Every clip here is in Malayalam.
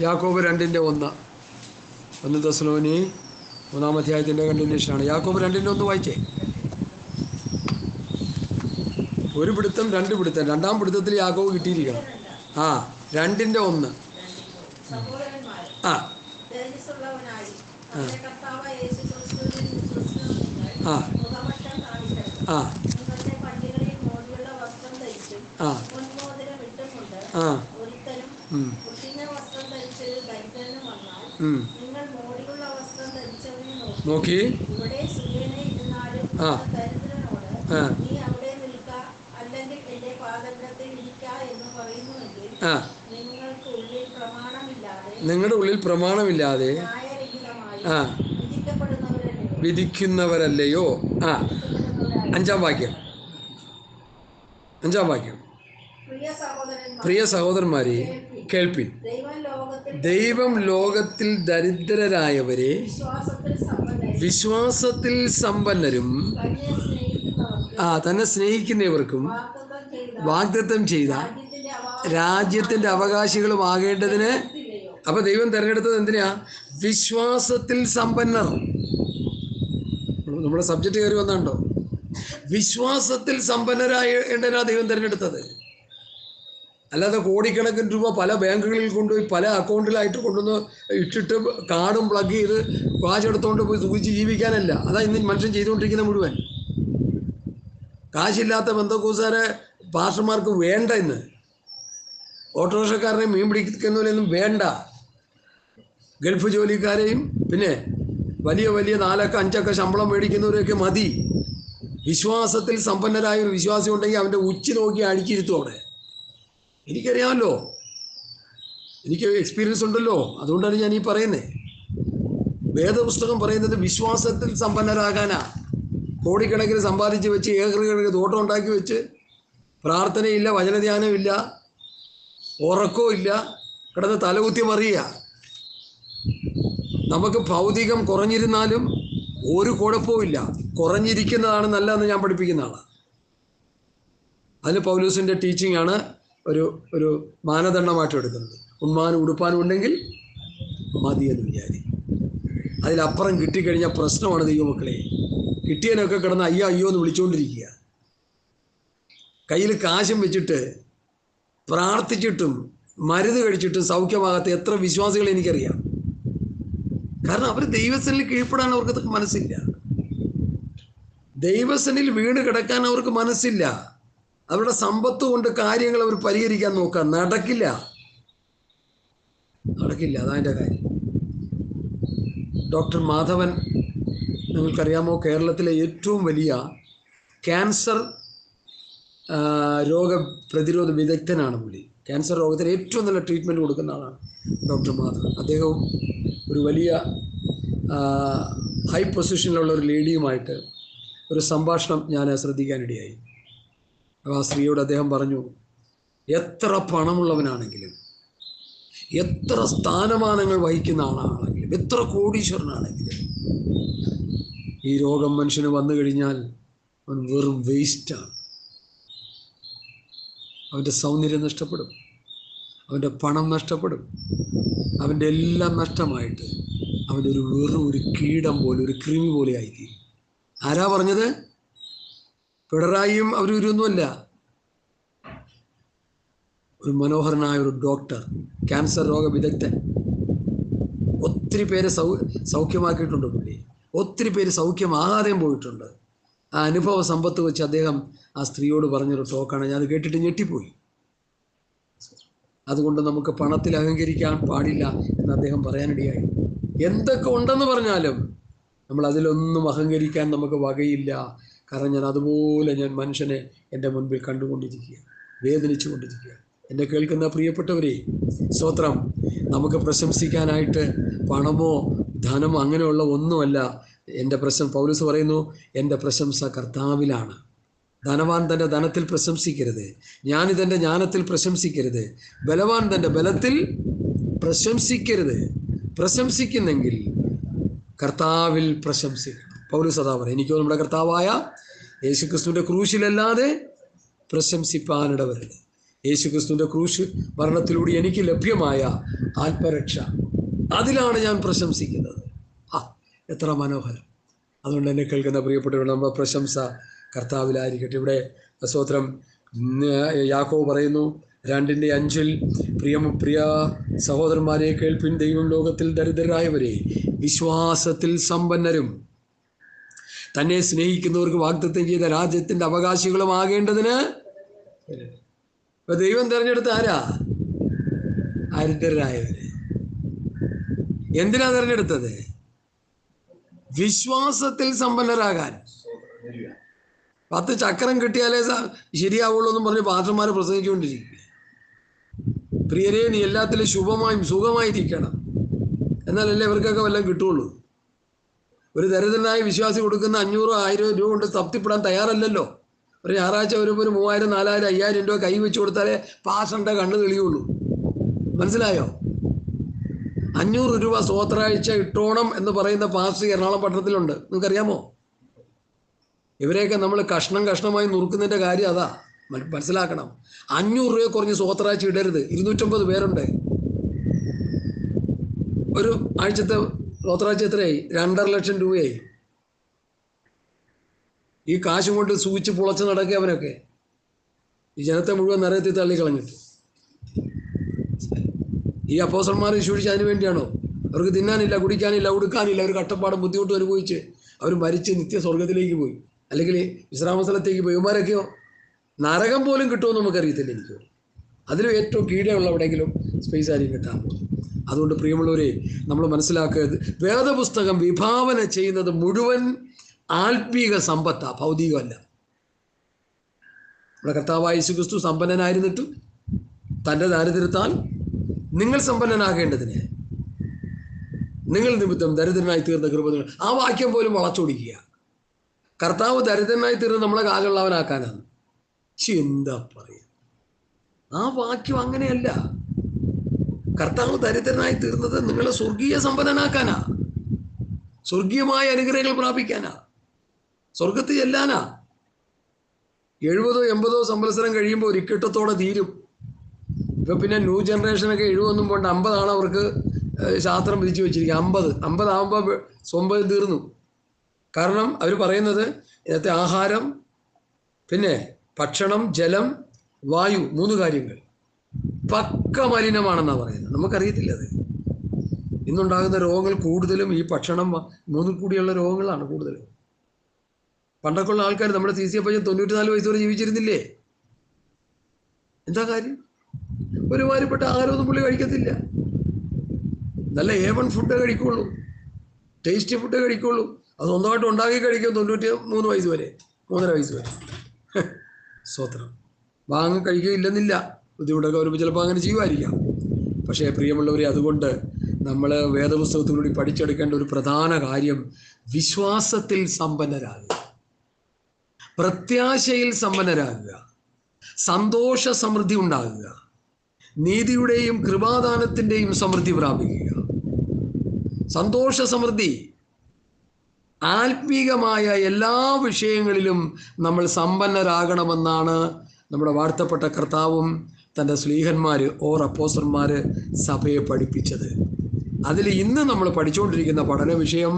യാക്കോബ് 2:1 1 തെസ്സലോനി 3-ാം അധ്യായത്തിൻ്റെ കണ്ടിന്യൂഷനാണ്. യാക്കോബ് 2:1 വായിച്ചേ. ഒരു പിടുത്തം, രണ്ട് പിടുത്തം. 2-ാം പിടുത്തത്തിൽ യാക്കോബ് കിട്ടിയിരിക്കണം. 2:1. ആ നോക്കി നിങ്ങളുടെ ഉള്ളിൽ പ്രമാണമില്ലാതെ വിധിക്കുന്നവരല്ലയോ. 5-ാം വാക്യം. പ്രിയ സഹോദരന്മാരെ കേൾപ്പിൻ, ദൈവം ലോകത്തിൽ ദരിദ്രരായവരെ വിശ്വാസത്തിൽ സമ്പന്നരും തന്നെ സ്നേഹിക്കുന്നവർക്കും വാഗ്ദത്തം ചെയ്ത രാജ്യത്തിൻ്റെ അവകാശികളും ആകേണ്ടതിന്. അപ്പൊ ദൈവം തിരഞ്ഞെടുത്തത് എന്തിനാ? വിശ്വാസത്തിൽ സമ്പന്നർ. നമ്മുടെ സബ്ജക്റ്റ് കയറി വന്നുണ്ടോ? വിശ്വാസത്തിൽ സമ്പന്നരായേണ്ടതിനാ ദൈവം തിരഞ്ഞെടുത്തത്. അല്ലാതെ കോടിക്കണക്കിന് രൂപ പല ബാങ്കുകളിൽ കൊണ്ടുപോയി പല അക്കൗണ്ടിലായിട്ട് കൊണ്ടുവന്ന് ഇട്ടിട്ട് കാർഡും പ്ലഗ് ചെയ്ത് കാശെടുത്തുകൊണ്ട് പോയി സൂക്ഷിച്ച് ജീവിക്കാനല്ല. അതാ ഇന്ന് മനുഷ്യൻ ചെയ്തുകൊണ്ടിരിക്കുന്ന മുഴുവൻ. കാശില്ലാത്ത ബന്ധുക്കൂസാരെ പാസ്റ്റർമാർക്ക് വേണ്ട. ഇന്ന് ഓട്ടോറിക്ഷക്കാരനെയും മീൻ പിടിക്കുന്നവരെയൊന്നും വേണ്ട. ഗൾഫ് ജോലിക്കാരെയും പിന്നെ വലിയ വലിയ 4-5 ശമ്പളം മേടിക്കുന്നവരെയൊക്കെ മതി. വിശ്വാസത്തിൽ സമ്പന്നരായ ഒരു വിശ്വാസം ഉണ്ടെങ്കിൽ അവൻ്റെ ഉച്ചി നോക്കി അടിച്ചിരുത്തും അവിടെ. എനിക്കറിയാമല്ലോ, എനിക്ക് എക്സ്പീരിയൻസ് ഉണ്ടല്ലോ, അതുകൊണ്ടാണ് ഞാൻ ഈ പറയുന്നത്. വേദപുസ്തകം പറയുന്നത് വിശ്വാസത്തിൽ സമ്പന്നരാകാനാ. കോടിക്കണക്കിന് സമ്പാദിച്ച് വെച്ച് ഏക്കറുകണക്കിന് തോട്ടം ഉണ്ടാക്കി വെച്ച് പ്രാർത്ഥനയില്ല, വചനധ്യാനമില്ല, ഉറക്കവും ഇല്ല, കിടന്ന് തലകുത്തി മറിയുക. നമുക്ക് ഭൗതികം കുറഞ്ഞിരുന്നാലും ഒരു കുഴപ്പവുമില്ല, കുറഞ്ഞിരിക്കുന്നതാണ് നല്ലതെന്ന് ഞാൻ പഠിപ്പിക്കുന്ന ആളാണ്. അതിന് പൗലോസിൻ്റെ ടീച്ചിങ് ആണ് ഒരു മാനദണ്ഡമായിട്ട് എടുക്കുന്നത്. ഉണ്മാനും ഉടുപ്പാനും ഉണ്ടെങ്കിൽ മതിയെന്ന് വിചാരിക്കും. അതിലപ്പുറം കിട്ടിക്കഴിഞ്ഞാൽ പ്രശ്നമാണ് ദൈവമക്കളെ. കിട്ടിയതിനൊക്കെ കിടന്ന് അയ്യോ അയ്യോ എന്ന് വിളിച്ചുകൊണ്ടിരിക്കുക. കയ്യിൽ കാശും വെച്ചിട്ട് പ്രാർത്ഥിച്ചിട്ടും മരുന്ന് കഴിച്ചിട്ടും സൗഖ്യമാകാത്ത എത്ര വിശ്വാസികളെ എനിക്കറിയാം. കാരണം അവർ ദൈവസനിൽ കീഴ്പ്പെടാൻ അവർക്ക് മനസ്സില്ല. ദൈവസനിൽ വീണ് കിടക്കാൻ അവർക്ക് മനസ്സില്ല. അവരുടെ സമ്പത്ത് കൊണ്ട് കാര്യങ്ങൾ അവർ പരിഹരിക്കാൻ നോക്കുക. നടക്കില്ല. അതതിൻ്റെ കാര്യം. ഡോക്ടർ മാധവൻ, നിങ്ങൾക്കറിയാമോ, കേരളത്തിലെ ഏറ്റവും വലിയ ക്യാൻസർ രോഗപ്രതിരോധ വിദഗ്ധനാണ് പുള്ളി. ക്യാൻസർ രോഗത്തിന് ഏറ്റവും നല്ല ട്രീറ്റ്മെൻറ്റ് കൊടുക്കുന്ന ആളാണ് ഡോക്ടർ മാധവൻ. അദ്ദേഹവും ഒരു വലിയ ഹൈ പൊസിഷനിലുള്ള ഒരു ലേഡിയുമായിട്ട് ഒരു സംഭാഷണം ഞാൻ ശ്രദ്ധിക്കാനിടയായി. ആ സ്ത്രീയോട് അദ്ദേഹം പറഞ്ഞു, എത്ര പണമുള്ളവനാണെങ്കിലും, എത്ര സ്ഥാനമാനങ്ങൾ വഹിക്കുന്ന ആളാണെങ്കിലും, എത്ര കോടീശ്വരനാണെങ്കിലും, ഈ രോഗം മനുഷ്യന് വന്നു കഴിഞ്ഞാൽ അവൻ വെറും വേസ്റ്റാണ്. അവൻ്റെ സൗന്ദര്യം നഷ്ടപ്പെടും, അവൻ്റെ പണം നഷ്ടപ്പെടും, അവൻ്റെ എല്ലാം നഷ്ടമായിട്ട് അവൻ്റെ ഒരു കീടം പോലെ, ഒരു കൃമി പോലെ ആയിരിക്കും. ആരാ പറഞ്ഞത്? പിണറായിയും അവരൊന്നുമല്ല. ഒരു മനോഹരനായ ഒരു ഡോക്ടർ, ക്യാൻസർ രോഗ വിദഗ്ധൻ. ഒത്തിരി പേരെ സൗഖ്യമാക്കിയിട്ടുണ്ട് പുള്ളി. ഒത്തിരി പേര് സൗഖ്യമാകാതെയും പോയിട്ടുണ്ട്. ആ അനുഭവ സമ്പത്ത് വെച്ച് അദ്ദേഹം ആ സ്ത്രീയോട് പറഞ്ഞൊരു ടോക്കാണ്. ഞാൻ കേട്ടിട്ട് ഞെട്ടിപ്പോയി. അതുകൊണ്ട് നമുക്ക് പണത്തിൽ അഹങ്കരിക്കാൻ പാടില്ല എന്ന് അദ്ദേഹം പറയാനിടയായി. എന്തൊക്കെ ഉണ്ടെന്ന് പറഞ്ഞാലും നമ്മൾ അതിലൊന്നും അഹങ്കരിക്കാൻ നമുക്ക് വകയില്ല. കാരണം ഞാൻ മനുഷ്യനെ എൻ്റെ മുൻപിൽ കണ്ടുകൊണ്ടിരിക്കുക, വേദനിച്ചു കൊണ്ടിരിക്കുക. എന്നെ കേൾക്കുന്ന പ്രിയപ്പെട്ടവരെ, സ്തോത്രം. നമുക്ക് പ്രശംസിക്കാനായിട്ട് പണമോ ധനമോ അങ്ങനെയുള്ള ഒന്നുമല്ല എൻ്റെ പൗലോസ് പറയുന്നു, എൻ്റെ പ്രശംസ കർത്താവിലാണ്. ധനവാൻ തൻ്റെ ധനത്തിൽ പ്രശംസിക്കരുത്, ജ്ഞാനിതൻ്റെ ജ്ഞാനത്തിൽ പ്രശംസിക്കരുത്, ബലവാൻ തൻ്റെ ബലത്തിൽ പ്രശംസിക്കരുത്. പ്രശംസിക്കുന്നെങ്കിൽ കർത്താവിൽ പ്രശംസിക്കണം. പൗലോസ് അതാ പറയും, എനിക്കോ നമ്മുടെ കർത്താവായ യേശുക്രിസ്തുവിൻ്റെ ക്രൂശിലല്ലാതെ പ്രശംസിപ്പാനിടവരുത്. യേശുക്രിസ്തുവിൻ്റെ ക്രൂശ് മരണത്തിലൂടെ എനിക്ക് ലഭ്യമായ ആത്മരക്ഷ, അതിലാണ് ഞാൻ പ്രശംസിക്കുന്നത്. എത്ര മനോഹരം! അതുകൊണ്ട് എന്നെ കേൾക്കുന്ന പ്രിയപ്പെട്ടവർ, നമ്മുടെ പ്രശംസ കർത്താവിലായിരിക്കട്ടെ. ഇവിടെ സ്തോത്രം, യാക്കോബ് പറയുന്നു 2:5, പ്രിയ സഹോദരന്മാരെ കേൾപ്പിൻ, ദൈവം ലോകത്തിൽ ദരിദ്രരായവരെ വിശ്വാസത്തിൽ സമ്പന്നരും തന്നെ സ്നേഹിക്കുന്നവർക്ക് വാഗ്ദത്തം ചെയ്ത രാജ്യത്തിൻ്റെ അവകാശികളും ആകേണ്ടതിന്. ഇപ്പൊ ദൈവം തിരഞ്ഞെടുത്ത ആരാ? ദരിദ്രരായവര്. എന്തിനാ തിരഞ്ഞെടുത്തത്? വിശ്വാസത്തിൽ സമ്പന്നരാകാൻ. 10 ചക്രം കിട്ടിയാലേ ശരിയാവുള്ളൂ എന്നും പറഞ്ഞ് പാസ്റ്റർമാർ പ്രസംഗിച്ചുകൊണ്ടിരിക്കുക. പ്രിയരെ, നീ എല്ലാത്തിലും ശുഭമായും സുഖമായിരിക്കണം, എന്നാലല്ലേ ഇവർക്കൊക്കെ വല്ലതും കിട്ടുള്ളൂ. ഒരു ദരിദ്രനായ വിശ്വാസി കൊടുക്കുന്ന 500-1000 രൂപ കൊണ്ട് തൃപ്തിപ്പെടാൻ തയ്യാറല്ലല്ലോ. ഒരു ഞായറാഴ്ച വരുമ്പോൾ ഒരു 3000, 4000, 5000 രൂപ കൈ വെച്ച് കൊടുത്താലേ പാസ്റ്ററിന്റെ കണ്ണ് തെളിയുള്ളൂ. മനസ്സിലായോ? 500 രൂപ സ്തോത്രാഴ്ച ഇട്ടോണം എന്ന് പറയുന്ന പാസ്റ്റർ എറണാകുളം പട്ടണത്തിലുണ്ട്. നിങ്ങൾക്കറിയാമോ? ഇവരെയൊക്കെ നമ്മൾ കഷ്ണമായി നുറുക്കുന്നതിൻ്റെ കാര്യം അതാ. മനസ്സിലാക്കണം. 500 രൂപ കുറഞ്ഞ് സ്തോത്രാഴ്ച ഇടരുത്. 250 പേരുണ്ട്. ഒരു ആഴ്ചത്തെ സ്തോത്രാഴ്ച എത്രയായി? 2.5 ലക്ഷം രൂപയായി. ഈ കാശും കൊണ്ട് സൂചിച്ച് പുളച്ച് നടക്കുക അവനൊക്കെ. ഈ ജനത്തെ മുഴുവൻ നരകത്തിൽ തള്ളിക്കളഞ്ഞിട്ട്. ഈ അപ്പോസ്തലന്മാർ ശുശ്രൂഷിച്ച് അതിന് വേണ്ടിയാണോ? അവർക്ക് തിന്നാനില്ല, കുടിക്കാനില്ല, ഉടുക്കാനില്ല, ഒരു കഷ്ടപ്പാടും ബുദ്ധിമുട്ടും അനുഭവിച്ച് അവർ മരിച്ച് നിത്യ സ്വർഗത്തിലേക്ക് പോയി, അല്ലെങ്കിൽ വിശ്രാമസ്ഥലത്തേക്ക് പോയി. ഇവന്മാരൊക്കെയോ നരകം പോലും കിട്ടുമെന്ന് നമുക്കറിയത്തില്ല. എനിക്ക് അതിലും ഏറ്റവും കീഴെയുള്ള എവിടെയെങ്കിലും സ്പേസ് ആയിരിക്കും കിട്ടാൻ പോകും. അതുകൊണ്ട് പ്രിയമുള്ളവരെ, നമ്മൾ മനസ്സിലാക്കുക, വേദപുസ്തകം വിഭാവന ചെയ്യുന്നത് മുഴുവൻ ആത്മീക സമ്പത്താ, ഭൗതികമല്ല. നമ്മുടെ കർത്താവായ യേശുക്രിസ്തു സമ്പന്നനായിരുന്നിട്ടും തൻ്റെ ദാരിദ്ര്യത്താൽ നിങ്ങൾ സമ്പന്നനാകേണ്ടതിന് നിങ്ങൾ നിമിത്തം ദരിദ്രനായി തീർന്ന കൃപ. ആ വാക്യം പോലും വളച്ചൊടിക്കുക. കർത്താവ് ദരിദ്രനായി തീർന്ന് നമ്മളെ കാലുള്ളവനാക്കാനാണ്. എന്താ പറയുക? ആ വാക്യം അങ്ങനെയല്ല. കർത്താവ് ദരിദ്രനായി തീർന്നത് നിങ്ങളെ സ്വർഗീയ സമ്പന്നനാക്കാനാ, സ്വർഗീയമായ അനുഗ്രഹങ്ങൾ പ്രാപിക്കാനാ, സ്വർഗത്തിൽ ചെല്ലാനാ. 70-80 സംവത്സരം കഴിയുമ്പോൾ ഒരു ഇക്കിട്ടത്തോടെ തീരും. ഇപ്പൊ പിന്നെ ന്യൂ ജനറേഷനൊക്കെ 70 പോണ്ട് 50 അവർക്ക് ശാസ്ത്രം വിധിച്ചു വെച്ചിരിക്കുക. 50 ആകുമ്പോൾ സ്വന്തം തീർന്നു. കാരണം അവർ പറയുന്നത് ഇന്നത്തെ ആഹാരം, പിന്നെ ഭക്ഷണം, ജലം, വായു, 3 കാര്യങ്ങൾ പക്ക മലിനമാണെന്നാണ് പറയുന്നത്. നമുക്കറിയത്തില്ല അത്. ഇന്നുണ്ടാകുന്ന രോഗങ്ങൾ കൂടുതലും ഈ ഭക്ഷണം 3 കൂടിയുള്ള രോഗങ്ങളാണ് കൂടുതലും. പണ്ടൊക്കെയുള്ള ആൾക്കാർ, നമ്മുടെ CC അപ്പച്ചൻ 94 വയസ്സ് വരെ ജീവിച്ചിരുന്നില്ലേ? എന്താ കാര്യം? ഒരുമാതിരിപ്പെട്ട ആഹാരമൊന്നും പുള്ളി കഴിക്കത്തില്ല. നല്ല A1 ഫുഡ് കഴിക്കുള്ളൂ, ടേസ്റ്റി ഫുഡ് കഴിക്കുള്ളൂ. അത് സ്വന്തമായിട്ട് ഉണ്ടാക്കി കഴിക്കും 93 വയസ്സ് വരെ, 3.5 വയസ്സ് വരെ. സ്വത്രം വാങ്ങി കഴിക്കുകയില്ലെന്നില്ല. ബുദ്ധിമുട്ടൊക്കെ വരുമ്പോൾ ചിലപ്പോൾ അങ്ങനെ ചെയ്യുമായിരിക്കാം. പക്ഷേ പ്രിയമുള്ളവരെ, അതുകൊണ്ട് നമ്മൾ വേദപുസ്തകത്തിലൂടെ പഠിച്ചെടുക്കേണ്ട ഒരു പ്രധാന കാര്യം വിശ്വാസത്തിൽ സമ്പന്നരാകുക, പ്രത്യാശയിൽ സമ്പന്നരാകുക, സന്തോഷ സമൃദ്ധി ഉണ്ടാകുക, നീതിയുടെയും കൃപാദാനത്തിൻ്റെയും സമൃദ്ധി പ്രാപിക്കുക. സന്തോഷ സമൃദ്ധി, ആത്മീകമായ എല്ലാ വിഷയങ്ങളിലും നമ്മൾ സമ്പന്നരാകണമെന്നാണ് നമ്മുടെ വാഴ്ത്തപ്പെട്ട കർത്താവും തൻ്റെ സ്ലീഹന്മാർ അപ്പോസ്തലന്മാർ സഭയെ പഠിപ്പിച്ചത്. അതിൽ ഇന്ന് നമ്മൾ പഠിച്ചുകൊണ്ടിരിക്കുന്ന പഠന വിഷയം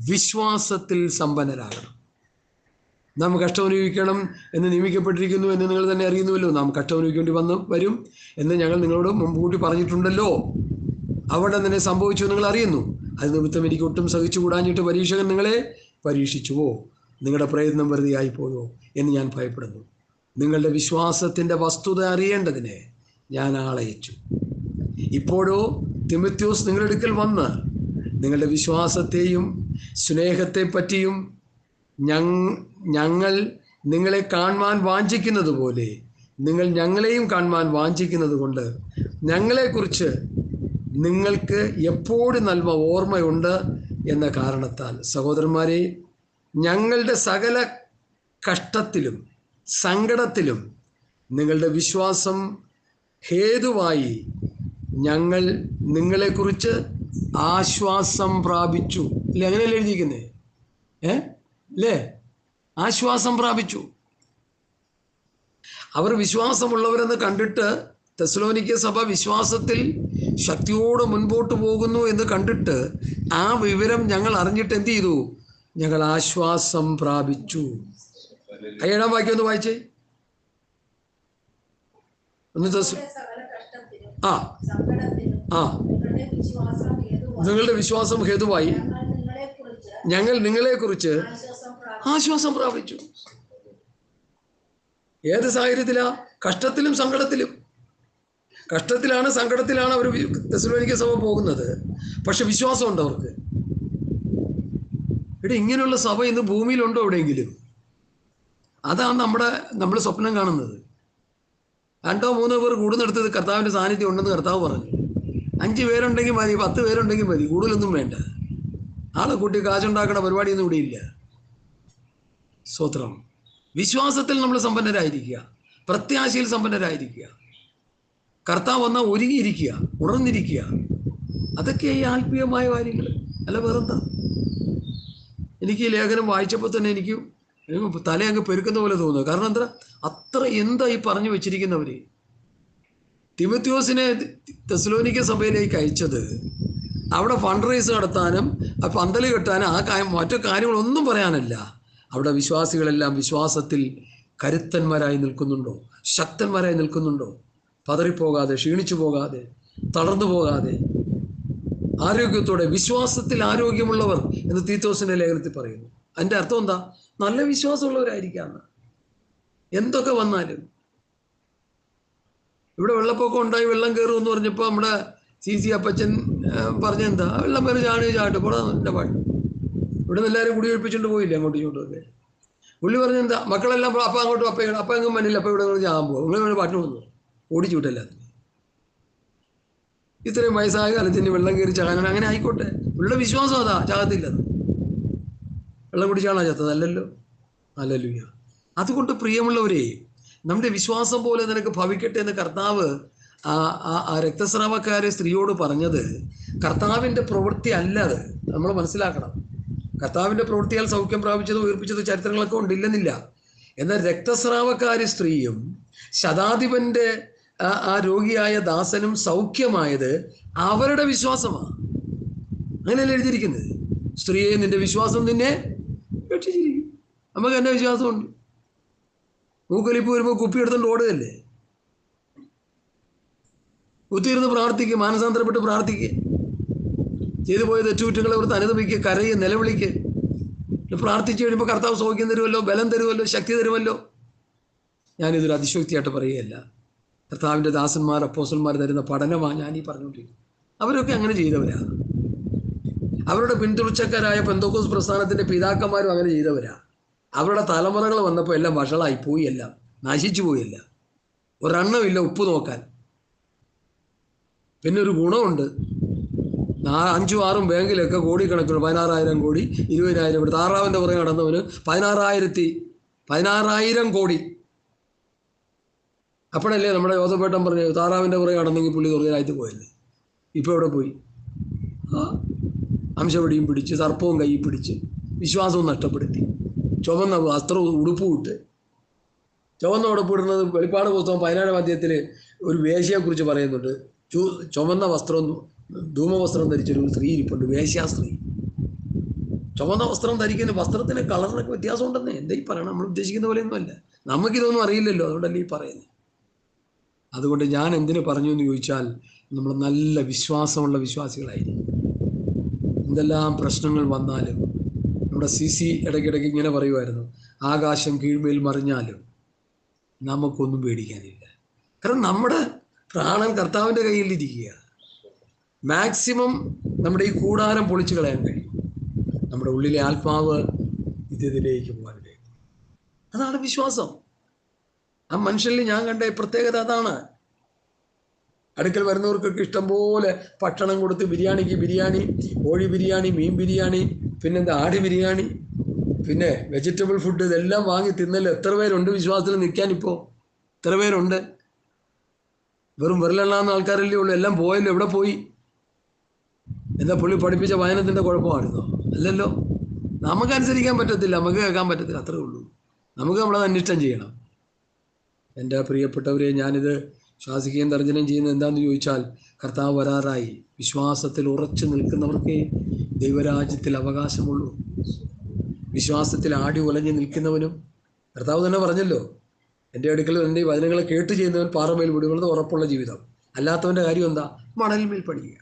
വിശ്വാസത്തിൽ സമ്പന്നരാകണം. നാം കഷ്ടമനുഭവിക്കണം എന്ന് നിയമിക്കപ്പെട്ടിരിക്കുന്നു എന്ന് നിങ്ങൾ തന്നെ അറിയുന്നുവല്ലോ. നാം കഷ്ടമനുഭവിക്കേണ്ടി വരും എന്ന് ഞങ്ങൾ നിങ്ങളോട് മുൻകൂട്ടി പറഞ്ഞിട്ടുണ്ടല്ലോ. അവിടെ തന്നെ സംഭവിച്ചു നിങ്ങൾ അറിയുന്നു. അത് നിമിത്തം എനിക്ക് ഒട്ടും സഹിച്ചുകൂടാഞ്ഞിട്ട് പരീക്ഷകൻ നിങ്ങളെ പരീക്ഷിച്ചുവോ? നിങ്ങളുടെ പ്രയത്നം വെറുതെയായി പോയോ എന്ന് ഞാൻ ഭയപ്പെടുന്നു. നിങ്ങളുടെ വിശ്വാസത്തിൻ്റെ വസ്തുത അറിയേണ്ടതിന് ഞാൻ ആളയച്ചു. ഇപ്പോഴോ തിമോഥെയോസ് നിങ്ങളുടെ അടുക്കൽ വന്ന് നിങ്ങളുടെ വിശ്വാസത്തെയും സ്നേഹത്തെ പറ്റിയും ഞങ്ങൾ നിങ്ങളെ കാണുവാൻ വാഞ്ചിക്കുന്നത് പോലെ നിങ്ങൾ ഞങ്ങളെയും കാണുവാൻ വാഞ്ചിക്കുന്നത് കൊണ്ട് ഞങ്ങളെക്കുറിച്ച് നിങ്ങൾക്ക് എപ്പോഴും നല്ല ഓർമ്മയുണ്ട് എന്ന കാരണത്താൽ സഹോദരന്മാരെ, ഞങ്ങളുടെ സകല കഷ്ടത്തിലും സങ്കടത്തിലും നിങ്ങളുടെ വിശ്വാസം ഹേതുവായി ഞങ്ങൾ നിങ്ങളെക്കുറിച്ച് ആശ്വാസം പ്രാപിച്ചു. ഇല്ലേ? അങ്ങനെയല്ലേ എഴുതിയിരിക്കുന്നേ? അല്ലേ? ആശ്വാസം പ്രാപിച്ചു. അവർ വിശ്വാസമുള്ളവരെന്ന് കണ്ടിട്ട്, തെസ്സലോനിക്ക സഭ വിശ്വാസത്തിൽ ശക്തിയോടെ മുൻപോട്ട് പോകുന്നു എന്ന് കണ്ടിട്ട്, ആ വിവരം ഞങ്ങൾ അറിഞ്ഞിട്ട് എന്ത് ചെയ്തു? ഞങ്ങൾ ആശ്വാസം പ്രാപിച്ചു. 7-ാം വാക്യം ഒന്ന് വായിച്ചേ. നിങ്ങളുടെ വിശ്വാസം ഹേതുവായി ഞങ്ങൾ നിങ്ങളെക്കുറിച്ച് ആശ്വാസം പ്രാപിച്ചു. ഏത് സാഹചര്യത്തിലാ? കഷ്ടത്തിലും സങ്കടത്തിലും. കഷ്ടത്തിലാണ്, സങ്കടത്തിലാണ് അവർ തെസ്സലോനിക്ക സഭ പോകുന്നത്. പക്ഷെ വിശ്വാസമുണ്ട് അവർക്ക്. ഇങ്ങനെയുള്ള സഭ ഇന്ന് ഭൂമിയിലുണ്ടോ എവിടെയെങ്കിലും? അതാണ് നമ്മൾ സ്വപ്നം കാണുന്നത്. 2-3 പേർ കൂടുന്നിടത്ത് കർത്താവിൻ്റെ സാന്നിധ്യം ഉണ്ടെന്ന് കർത്താവ് പറഞ്ഞു. 5 പേരുണ്ടെങ്കിൽ മതി, 10 പേരുണ്ടെങ്കിൽ മതി, കൂടുതലൊന്നും വേണ്ട. ആളെ കൂട്ടി കാശുണ്ടാക്കണ പരിപാടിയൊന്നും ഇവിടെ ഇല്ല. സ്തോത്രം. വിശ്വാസത്തിൽ നമ്മൾ സമ്പന്നരായിരിക്കുക, പ്രത്യാശയിൽ സമ്പന്നരായിരിക്കുക, കർത്താവ് വന്നാൽ ഒരുങ്ങിയിരിക്കുക, ഉണർന്നിരിക്കുക. അതൊക്കെ ഈ ആത്മീയമായ കാര്യങ്ങൾ, അല്ല വേറെന്താ? എനിക്ക് ഈ ലേഖനം വായിച്ചപ്പോൾ തന്നെ എനിക്ക് തലയങ്ങ് പെരുക്കുന്ന പോലെ തോന്നുന്നു. കാരണം അത്ര എന്താ ഈ പറഞ്ഞു വെച്ചിരിക്കുന്നവര്. തിമോത്തിയോസിനെ തെസ്സലോനിക്ക സഭയിലേക്ക് അയച്ചത് അവിടെ ഫണ്ട് റൈസ് നടത്താനും പന്തല് കെട്ടാനും മറ്റു കാര്യങ്ങളൊന്നും പറയാനല്ല. അവിടെ വിശ്വാസികളെല്ലാം വിശ്വാസത്തിൽ കരുത്തന്മാരായി നിൽക്കുന്നുണ്ടോ, ശക്തന്മാരായി നിൽക്കുന്നുണ്ടോ, പതറിപ്പോകാതെ, ക്ഷീണിച്ചു പോകാതെ, തളർന്നു പോകാതെ, ആരോഗ്യത്തോടെ, വിശ്വാസത്തിൽ ആരോഗ്യമുള്ളവർ എന്ന് തീത്തോസിന്റെ ലേഖനത്തിൽ പറയുന്നു. അതിൻ്റെ അർത്ഥം എന്താ? നല്ല വിശ്വാസമുള്ളവരായിരിക്കാന്ന്. എന്തൊക്കെ വന്നാലും. ഇവിടെ വെള്ളപ്പൊക്കം ഉണ്ടായി, വെള്ളം കയറും എന്ന് പറഞ്ഞപ്പോൾ നമ്മുടെ CC അപ്പച്ചൻ പറഞ്ഞെന്താ? വെള്ളം കയറി ചാട്ട് പോടാ എൻ്റെ പാട്ട്. ഇവിടെ നിന്ന് എല്ലാവരും കുടി ഒഴിപ്പിച്ചുകൊണ്ട് പോയില്ലേ അങ്ങോട്ടും ഇങ്ങോട്ടുമൊക്കെ. പുള്ളി പറഞ്ഞെന്താ? മക്കളെല്ലാം അപ്പ അങ്ങോട്ടും അപ്പ എങ്ങും മണ്ണില്ല, അപ്പൊ ഇവിടെ ചാകാൻ പോകും, നിങ്ങൾ പാട്ടിന് വന്നു ഓടിച്ചു വിട്ടല്ലാത്ത. ഇത്രയും വയസ്സായ കാലത്തിന് വെള്ളം കയറി ചാകാനാണ്. അങ്ങനെ ആയിക്കോട്ടെ, ഉള്ള വിശ്വാസം അതാ, ചാകത്തില്ലെന്ന്. വെള്ളം കുടിച്ചാണോ ചത്തത്? അല്ലല്ലോ. ഹല്ലേലൂയ. അതുകൊണ്ട് പ്രിയമുള്ളവരെ, നമ്മുടെ വിശ്വാസം പോലെ നിനക്ക് ഭവിക്കട്ടെ എന്ന് കർത്താവ് ആ രക്തസ്രാവക്കാരെ സ്ത്രീയോട് പറഞ്ഞത് കർത്താവിൻ്റെ പ്രവൃത്തി അല്ല. അത് നമ്മൾ മനസ്സിലാക്കണം. കർത്താവിൻ്റെ പ്രവൃത്തിയാൽ സൗഖ്യം പ്രാപിച്ചത്, ഉയർപ്പിച്ചത് ചരിത്രങ്ങളൊക്കെ ഉണ്ടില്ലെന്നില്ല. എന്നാൽ രക്തസ്രാവക്കാരി സ്ത്രീയും ശതാധിപന്റെ ആ രോഗിയായ ദാസനും സൗഖ്യമായത് അവരുടെ വിശ്വാസമാണ്. അങ്ങനെയല്ല എഴുതിയിരിക്കുന്നത്. സ്ത്രീയെ, നിന്റെ വിശ്വാസം നിന്നെ രക്ഷിച്ചിരിക്കും. നമുക്ക് എന്നെ വിശ്വാസമുണ്ട്. മൂക്കൊലിപ്പ് വരുമ്പോൾ കുപ്പി എടുത്തുകൊണ്ട് ഓടുകയല്ലേ? കുത്തിയിരുന്ന് പ്രാർത്ഥിക്കുക, മാനസാന്തരപ്പെട്ട് പ്രാർത്ഥിക്കുക, ചെയ്തു പോയ തെറ്റുകുറ്റങ്ങളെ ഓർത്ത് അനുദപിക്കുക, കരയുക, നിലവിളിക്കുക. പ്രാർത്ഥിച്ചു കഴിയുമ്പോൾ കർത്താവ് സൗഖ്യം തരുമല്ലോ, ബലം തരുമല്ലോ, ശക്തി തരുമല്ലോ. ഞാനിതൊരു അതിശോക്തിയായിട്ട് പറയുകയല്ല. കർത്താവിൻ്റെ ദാസന്മാർ, അപ്പോസ്തലന്മാർ തരുന്ന പഠനമാണ് ഞാനീ പറഞ്ഞുകൊണ്ടിരിക്കുന്നത്. അവരൊക്കെ അങ്ങനെ ചെയ്തവരാണ്. അവരുടെ പിന്തുടർച്ചക്കാരായ പെന്തോക്കോസ് പ്രസ്ഥാനത്തിൻ്റെ പിതാക്കന്മാരും അങ്ങനെ ചെയ്തവരാ. അവരുടെ തലമുറകൾ വന്നപ്പോൾ എല്ലാം വഷളായി പോയി, എല്ലാം നശിച്ചു പോയില്ല. ഒരെണ്ണമില്ല ഉപ്പ് നോക്കാൻ. പിന്നെ ഒരു ഗുണമുണ്ട്. 5-6 ബാങ്കിലൊക്കെ കോടിക്കണക്കിന് 16,000 കോടി, 20,000 കോടി. താറാവിൻ്റെ പുറകെ നടന്നവന് 16,000 കോടി. അപ്പോഴല്ലേ നമ്മുടെ യോസഫേട്ടൻ പറഞ്ഞു, താറാവിൻ്റെ പുറകെ നടന്നെങ്കിൽ പുള്ളി തുറയായിട്ട് പോയല്ലേ. ഇപ്പോൾ എവിടെ പോയി? അംശവടിയും പിടിച്ച്, സർപ്പവും കൈ പിടിച്ച്, വിശ്വാസവും നഷ്ടപ്പെടുത്തി, ചുവന്ന വസ്ത്രവും ഉടുപ്പും ഇട്ട്. ചുവന്ന ഉടുപ്പിടുന്നത് വെളിപ്പാട് പുസ്തകം 17-ാം അധ്യായത്തിൽ ഒരു വേശ്യയെക്കുറിച്ച് പറയുന്നുണ്ട്. ചുവന്ന വസ്ത്രം, ധൂമവസ്ത്രം ധരിച്ചൊരു സ്ത്രീ ഇരിപ്പുണ്ട്, വേശ്യാസ്ത്രീ. ചുവന്ന വസ്ത്രം ധരിക്കുന്ന വസ്ത്രത്തിന് കളറിനൊക്കെ വ്യത്യാസം ഉണ്ടെന്നേ. എന്താ ഈ പറയണം? നമ്മൾ ഉദ്ദേശിക്കുന്ന പോലെയൊന്നും അല്ല. നമുക്കിതൊന്നും അറിയില്ലല്ലോ, അതുകൊണ്ടല്ലേ ഈ പറയുന്നത്. അതുകൊണ്ട് ഞാൻ എന്തിനു പറഞ്ഞു എന്ന് ചോദിച്ചാൽ, നമ്മൾ നല്ല വിശ്വാസമുള്ള വിശ്വാസികളായിരിക്കും. എന്തെല്ലാം പ്രശ്നങ്ങൾ വന്നാലും. നമ്മുടെ CC ഇടയ്ക്കിടയ്ക്ക് ഇങ്ങനെ പറയുമായിരുന്നു, ആകാശം കീഴ്മേൽ മറിഞ്ഞാലും നമുക്കൊന്നും പേടിക്കാനില്ല. കാരണം നമ്മുടെ പ്രാണൻ കർത്താവിൻ്റെ കയ്യിലിരിക്കുക. മാക്സിമം നമ്മുടെ ഈ കൂടാരം പൊളിച്ചു കളയാൻ കഴിയും. നമ്മുടെ ഉള്ളിലെ ആത്മാവ് ഇതിലേക്ക് പോകാൻ കഴിയും. അതാണ് വിശ്വാസം. ആ മനുഷ്യനിൽ ഞാൻ കണ്ട പ്രത്യേകത അതാണ്. അടുക്കൽ വരുന്നവർക്കൊക്കെ ഇഷ്ടംപോലെ ഭക്ഷണം കൊടുത്ത്, ബിരിയാണിക്ക് ബിരിയാണി, കോഴി ബിരിയാണി, മീൻ ബിരിയാണി, പിന്നെന്താ ആട് ബിരിയാണി, പിന്നെ വെജിറ്റബിൾ ഫുഡ്, ഇതെല്ലാം വാങ്ങി തിന്നല്ലോ. എത്ര പേരുണ്ട് വിശ്വാസത്തിൽ നിൽക്കാൻ? ഇപ്പോൾ എത്ര പേരുണ്ട്? വെറും വിരലെണ്ണാവുന്ന ആൾക്കാരല്ലേ ഉള്ളൂ. എല്ലാം പോയല്ലോ. എവിടെ പോയി? എന്താ പുള്ളി പഠിപ്പിച്ച വചനത്തിൻ്റെ കുഴപ്പമായിരുന്നോ? അല്ലല്ലോ. നമുക്കനുസരിക്കാൻ പറ്റത്തില്ല, നമുക്ക് കേൾക്കാൻ പറ്റത്തില്ല, അത്രേ ഉള്ളൂ. നമുക്ക് നമ്മളത് അന്വേഷണം ചെയ്യണം. എൻ്റെ പ്രിയപ്പെട്ടവരെ, ഞാനിത് ശ്വാസിക്കുകയും തർജ്ജനം ചെയ്യുന്നത് എന്താണെന്ന് ചോദിച്ചാൽ, കർത്താവ് വരാറായി. വിശ്വാസത്തിൽ ഉറച്ചു നിൽക്കുന്നവർക്ക് ദൈവരാജ്യത്തിൽ അവകാശമുള്ളൂ. വിശ്വാസത്തിൽ ആടി ഉലഞ്ഞു നിൽക്കുന്നവനും, കർത്താവ് തന്നെ പറഞ്ഞല്ലോ, എൻ്റെ അടുക്കൽ എൻ്റെ ഈ വചനങ്ങളെ കേട്ട് ചെയ്യുന്നവൻ പാറമേൽ വീടുന്നത് ഉറപ്പുള്ള ജീവിതം. അല്ലാത്തവൻ്റെ കാര്യം എന്താ? മണലിന്മേൽ പണിയുക.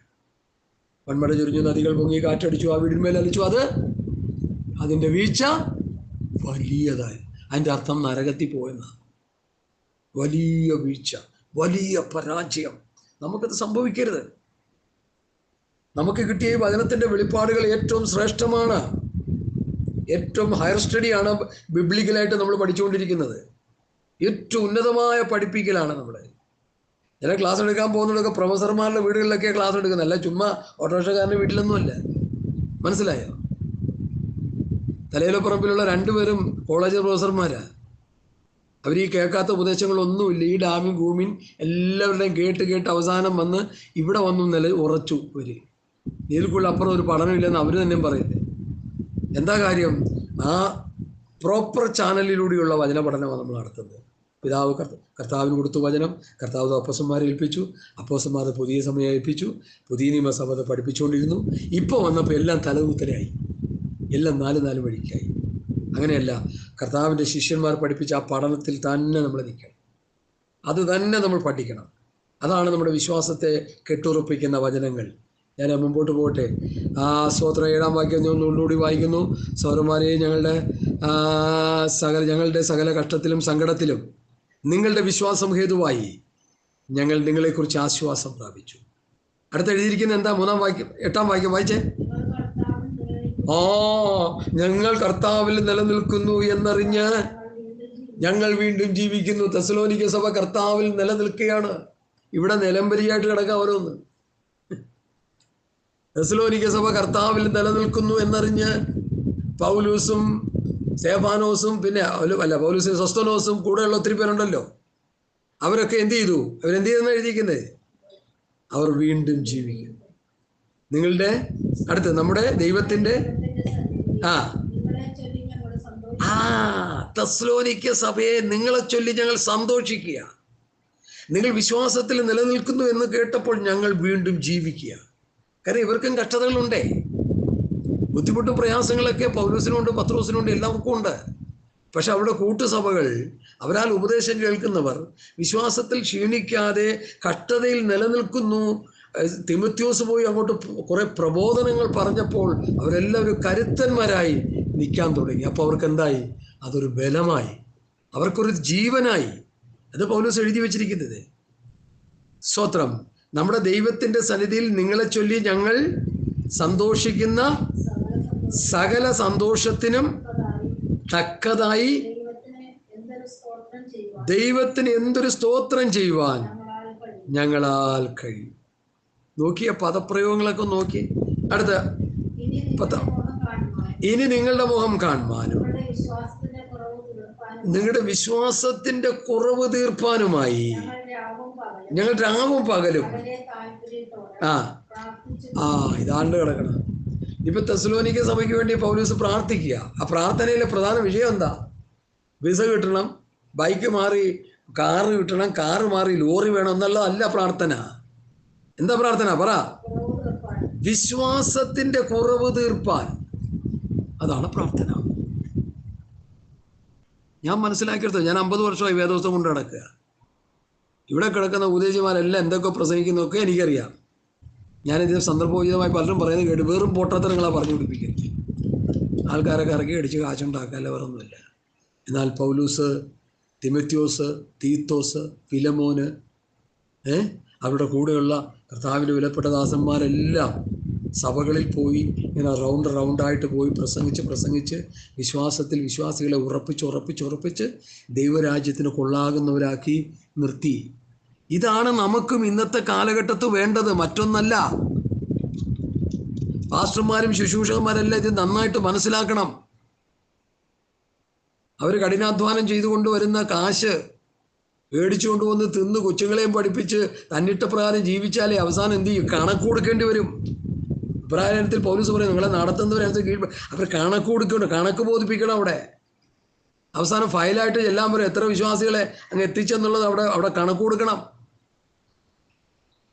വൻമഴ ചൊരിഞ്ഞു, നദികൾ പൊങ്ങി, കാറ്റടിച്ചു, ആ വീടിന്മേൽ അലിച്ചു. അതിൻ്റെ വീഴ്ച വലിയതായി. അതിൻ്റെ അർത്ഥം നരകത്തിൽ പോയെന്നാണ്. വലിയ വീഴ്ച, വലിയ പരാജയം. നമുക്കത് സംഭവിക്കരുത്. നമുക്ക് കിട്ടിയ ഈ വചനത്തിൻ്റെ വെളിപ്പാടുകൾ ഏറ്റവും ശ്രേഷ്ഠമാണ്, ഏറ്റവും ഹയർ സ്റ്റഡിയാണ് ബിബ്ലിക്കലായിട്ട് നമ്മൾ പഠിച്ചുകൊണ്ടിരിക്കുന്നത്. ഏറ്റവും ഉന്നതമായ പഠിപ്പിക്കലാണ് നമ്മൾ. ചില ക്ലാസ് എടുക്കാൻ പോകുന്നതൊക്കെ പ്രൊഫസർമാരുടെ വീടുകളിലൊക്കെ ക്ലാസ് എടുക്കുന്നത്, അല്ല ചുമ്മാ ഓട്ടോറിക്ഷക്കാരൻ്റെ വീട്ടിലൊന്നുമല്ല. മനസ്സിലായോ? തലയിലപ്പുറമ്പിലുള്ള രണ്ടുപേരും കോളേജ് പ്രൊഫസർമാരാണ്. അവർ ഈ കേൾക്കാത്ത ഉപദേശങ്ങളൊന്നുമില്ല. ഈ ഡാമിൻ ഭൂമിൻ എല്ലാവരുടെയും കേട്ട് അവസാനം വന്ന് ഇവിടെ വന്നു ഉറച്ചു. ഇതിൽക്കുള്ള അപ്പുറം ഒരു പഠനമില്ലെന്ന് അവർ തന്നെ പറയുന്നത്. എന്താ കാര്യം? ആ പ്രോപ്പർ ചാനലിലൂടെയുള്ള വചന പഠനമാണ് നമ്മൾ നടത്തുന്നത്. പിതാവ് കർത്താവിന് കൊടുത്തു വചനം, കർത്താവ് അപ്പോസ്തലന്മാരെ ഏൽപ്പിച്ചു, അപ്പോസ്തലന്മാർ പുതിയ സമയം ഏൽപ്പിച്ചു, പുതിയ നിയമസഭ പഠിപ്പിച്ചുകൊണ്ടിരുന്നു. ഇപ്പോൾ വന്നപ്പോൾ എല്ലാം തലകുത്തലായി, എല്ലാം നാല് വഴിക്കായി. അങ്ങനെയല്ല, കർത്താവിൻ്റെ ശിഷ്യന്മാർ പഠിപ്പിച്ച ആ പഠനത്തിൽ തന്നെ നമ്മൾ നിൽക്കണം. അത് തന്നെ നമ്മൾ പഠിക്കണം. അതാണ് നമ്മുടെ വിശ്വാസത്തെ കെട്ടുറപ്പിക്കുന്ന വചനങ്ങൾ. ഞാൻ മുമ്പോട്ട് പോകട്ടെ. സ്തോത്രം 7-ാം വാക്യം ഞാൻ ഒന്നുകൂടി വായിക്കുന്നു. സഹോദരന്മാരെ, ഞങ്ങളുടെ സകല കഷ്ടത്തിലും സങ്കടത്തിലും നിങ്ങളുടെ വിശ്വാസം ഹേതുവായി ഞങ്ങൾ നിങ്ങളെക്കുറിച്ച് ആശ്വാസം പ്രാപിച്ചു. അടുത്ത് എഴുതിയിരിക്കുന്നത് എന്താ? 8-ാം വാക്യം വായിച്ചേ. ഞങ്ങൾ കർത്താവിൽ നിലനിൽക്കുന്നു എന്നറിഞ്ഞ് ഞങ്ങൾ വീണ്ടും ജീവിക്കുന്നു. തെസ്സലോനിക്ക സഭ കർത്താവിൽ നിലനിൽക്കുകയാണ്. ഇവിടെ നിലംപരിയായിട്ട് കിടക്കാം ഓരോന്ന്. തെസ്സലോനിക്ക സഭ കർത്താവിൽ നിലനിൽക്കുന്നു എന്നറിഞ്ഞ് പൗലൂസും സ്തേഫാനോസും പൗലൂസും സൊസ്തനോസും കൂടെയുള്ള ഒത്തിരി പേരുണ്ടല്ലോ. അവരൊക്കെ എന്ത് ചെയ്തു? അവരെന്ത് ചെയ്തെന്ന് എഴുതിയിരിക്കുന്നത്? അവർ വീണ്ടും ജീവിക്കുന്നു. നിങ്ങളുടെ അടുത്ത് നമ്മുടെ ദൈവത്തിൻ്റെ തെസ്സലോനിക്ക സഭയെ നിങ്ങളെ ചൊല്ലി ഞങ്ങൾ സന്തോഷിക്കുക. നിങ്ങൾ വിശ്വാസത്തിൽ നിലനിൽക്കുന്നു എന്ന് കേട്ടപ്പോൾ ഞങ്ങൾ വീണ്ടും ജീവിക്കുക. കാരണം ഇവർക്കും കഷ്ടതകളുണ്ടേ, ബുദ്ധിമുട്ടും പ്രയാസങ്ങളൊക്കെ പൗലോസിനുണ്ട്, പത്രോസിനുണ്ട്, എല്ലാവർക്കും ഉണ്ട്. പക്ഷെ അവിടെ കൂട്ടുസഭകൾ, അവരാൽ ഉപദേശം കേൾക്കുന്നവർ വിശ്വാസത്തിൽ ക്ഷീണിക്കാതെ കഷ്ടതയിൽ നിലനിൽക്കുന്നു. തിമോഥെയോസ് പോയി അങ്ങോട്ട് കുറെ പ്രബോധനങ്ങൾ പറഞ്ഞപ്പോൾ അവരെല്ലാവരും കരുത്തന്മാരായി നിൽക്കാൻ തുടങ്ങി. അപ്പോൾ അവർക്ക് എന്തായി? അതൊരു ബലമായി, അവർക്കൊരു ജീവനായി. അത് പൗലോസ് എഴുതി വെച്ചിരിക്കുന്നത്. സ്തോത്രം. നമ്മുടെ ദൈവത്തിൻ്റെ സന്നിധിയിൽ നിങ്ങളെ ചൊല്ലി ഞങ്ങൾ സന്തോഷിക്കുന്ന സകല സന്തോഷത്തിനും തക്കതായി ദൈവത്തിന് എന്തൊരു സ്തോത്രം ചെയ്യുവാൻ ഞങ്ങളാൽ കഴിയും. നോക്കിയ പദപ്രയോഗങ്ങളൊക്കെ നോക്കി. അടുത്ത 10. ഇനി നിങ്ങളുടെ മുഖം കാണുവാനും നിങ്ങളുടെ വിശ്വാസത്തിന്റെ കുറവ് തീർപ്പാനുമായി ഞങ്ങൾ രാവും പകലും ഇതാണ്ട് കിടക്കണം. ഇപ്പൊ തെസ്സലോനിക്ക സഭയ്ക്ക് വേണ്ടി പൗലോസ് പ്രാർത്ഥിക്കുക. ആ പ്രാർത്ഥനയിലെ പ്രധാന വിഷയം എന്താ? വിസ കിട്ടണം, ബൈക്ക് മാറി കാറ് കിട്ടണം, കാറ് മാറി ലോറി വേണം എന്നുള്ളതല്ല പ്രാർത്ഥന. എന്താ പ്രാർത്ഥന? പറ. വിശ്വാസത്തിന്റെ കുറവ് തീർപ്പാൻ. അതാണ് പ്രാർത്ഥന. ഞാൻ മനസ്സിലാക്കിയെടുത്തത്, ഞാൻ 50 വർഷമായി വേദോസ്തം കൊണ്ട് നടക്കുക. ഇവിടെ കിടക്കുന്ന ഉപദേശിമാരെല്ലാം എന്തൊക്കെ പ്രസംഗിക്കുന്നതൊക്കെ എനിക്കറിയാം. ഞാനിത് സന്ദർഭോചിതമായി പലരും പറയുന്നത് കേട്ട് വെറും പൊട്ടത്തരങ്ങളാണ് പറഞ്ഞു പിടിപ്പിക്കുന്നത്. ആൾക്കാരെ കറക്കി അടിച്ച് കാശുണ്ടാക്കാല്ല, വേറൊന്നുമില്ല. എന്നാൽ പൗലൂസ്, തിമോഥെയോസ്, തീത്തോസ്, ഫിലമോന്, അവരുടെ കൂടെയുള്ള കർത്താവിൻ്റെ വിലപ്പെട്ട ദാസന്മാരെല്ലാം സഭകളിൽ പോയി ഇങ്ങനെ റൗണ്ടായിട്ട് പോയി പ്രസംഗിച്ച് വിശ്വാസത്തിൽ വിശ്വാസികളെ ഉറപ്പിച്ച് ദൈവരാജ്യത്തിന് കൊള്ളാകുന്നവരാക്കി നിർത്തി. ഇതാണ് നമുക്കും ഇന്നത്തെ കാലഘട്ടത്ത് വേണ്ടത്, മറ്റൊന്നല്ല. പാസ്റ്റർമാരും ശുശ്രൂഷകന്മാരെല്ലാം ഇത് നന്നായിട്ട് മനസ്സിലാക്കണം. അവർ കഠിനാധ്വാനം ചെയ്തുകൊണ്ട് വരുന്ന കാശ് മേടിച്ചു കൊണ്ടുവന്ന് തിന്ന് കൊച്ചുങ്ങളെയും പഠിപ്പിച്ച് തന്നിട്ട പ്രകാരം ജീവിച്ചാലേ അവസാനം എന്ത് ചെയ്യും? കണക്ക് കൊടുക്കേണ്ടി വരും. അഭിപ്രായത്തിൽ പൗലോസ് പറയും, നിങ്ങളെ നടത്തുന്നവരനുസരിച്ച് അവർ കണക്ക് കൊടുക്കണം, കണക്ക് ബോധിപ്പിക്കണം. അവിടെ അവസാനം ഫയലായിട്ട് എല്ലാം പറയും എത്ര വിശ്വാസികളെ അങ്ങ് എത്തിച്ചെന്നുള്ളത് അവിടെ കണക്ക് കൊടുക്കണം.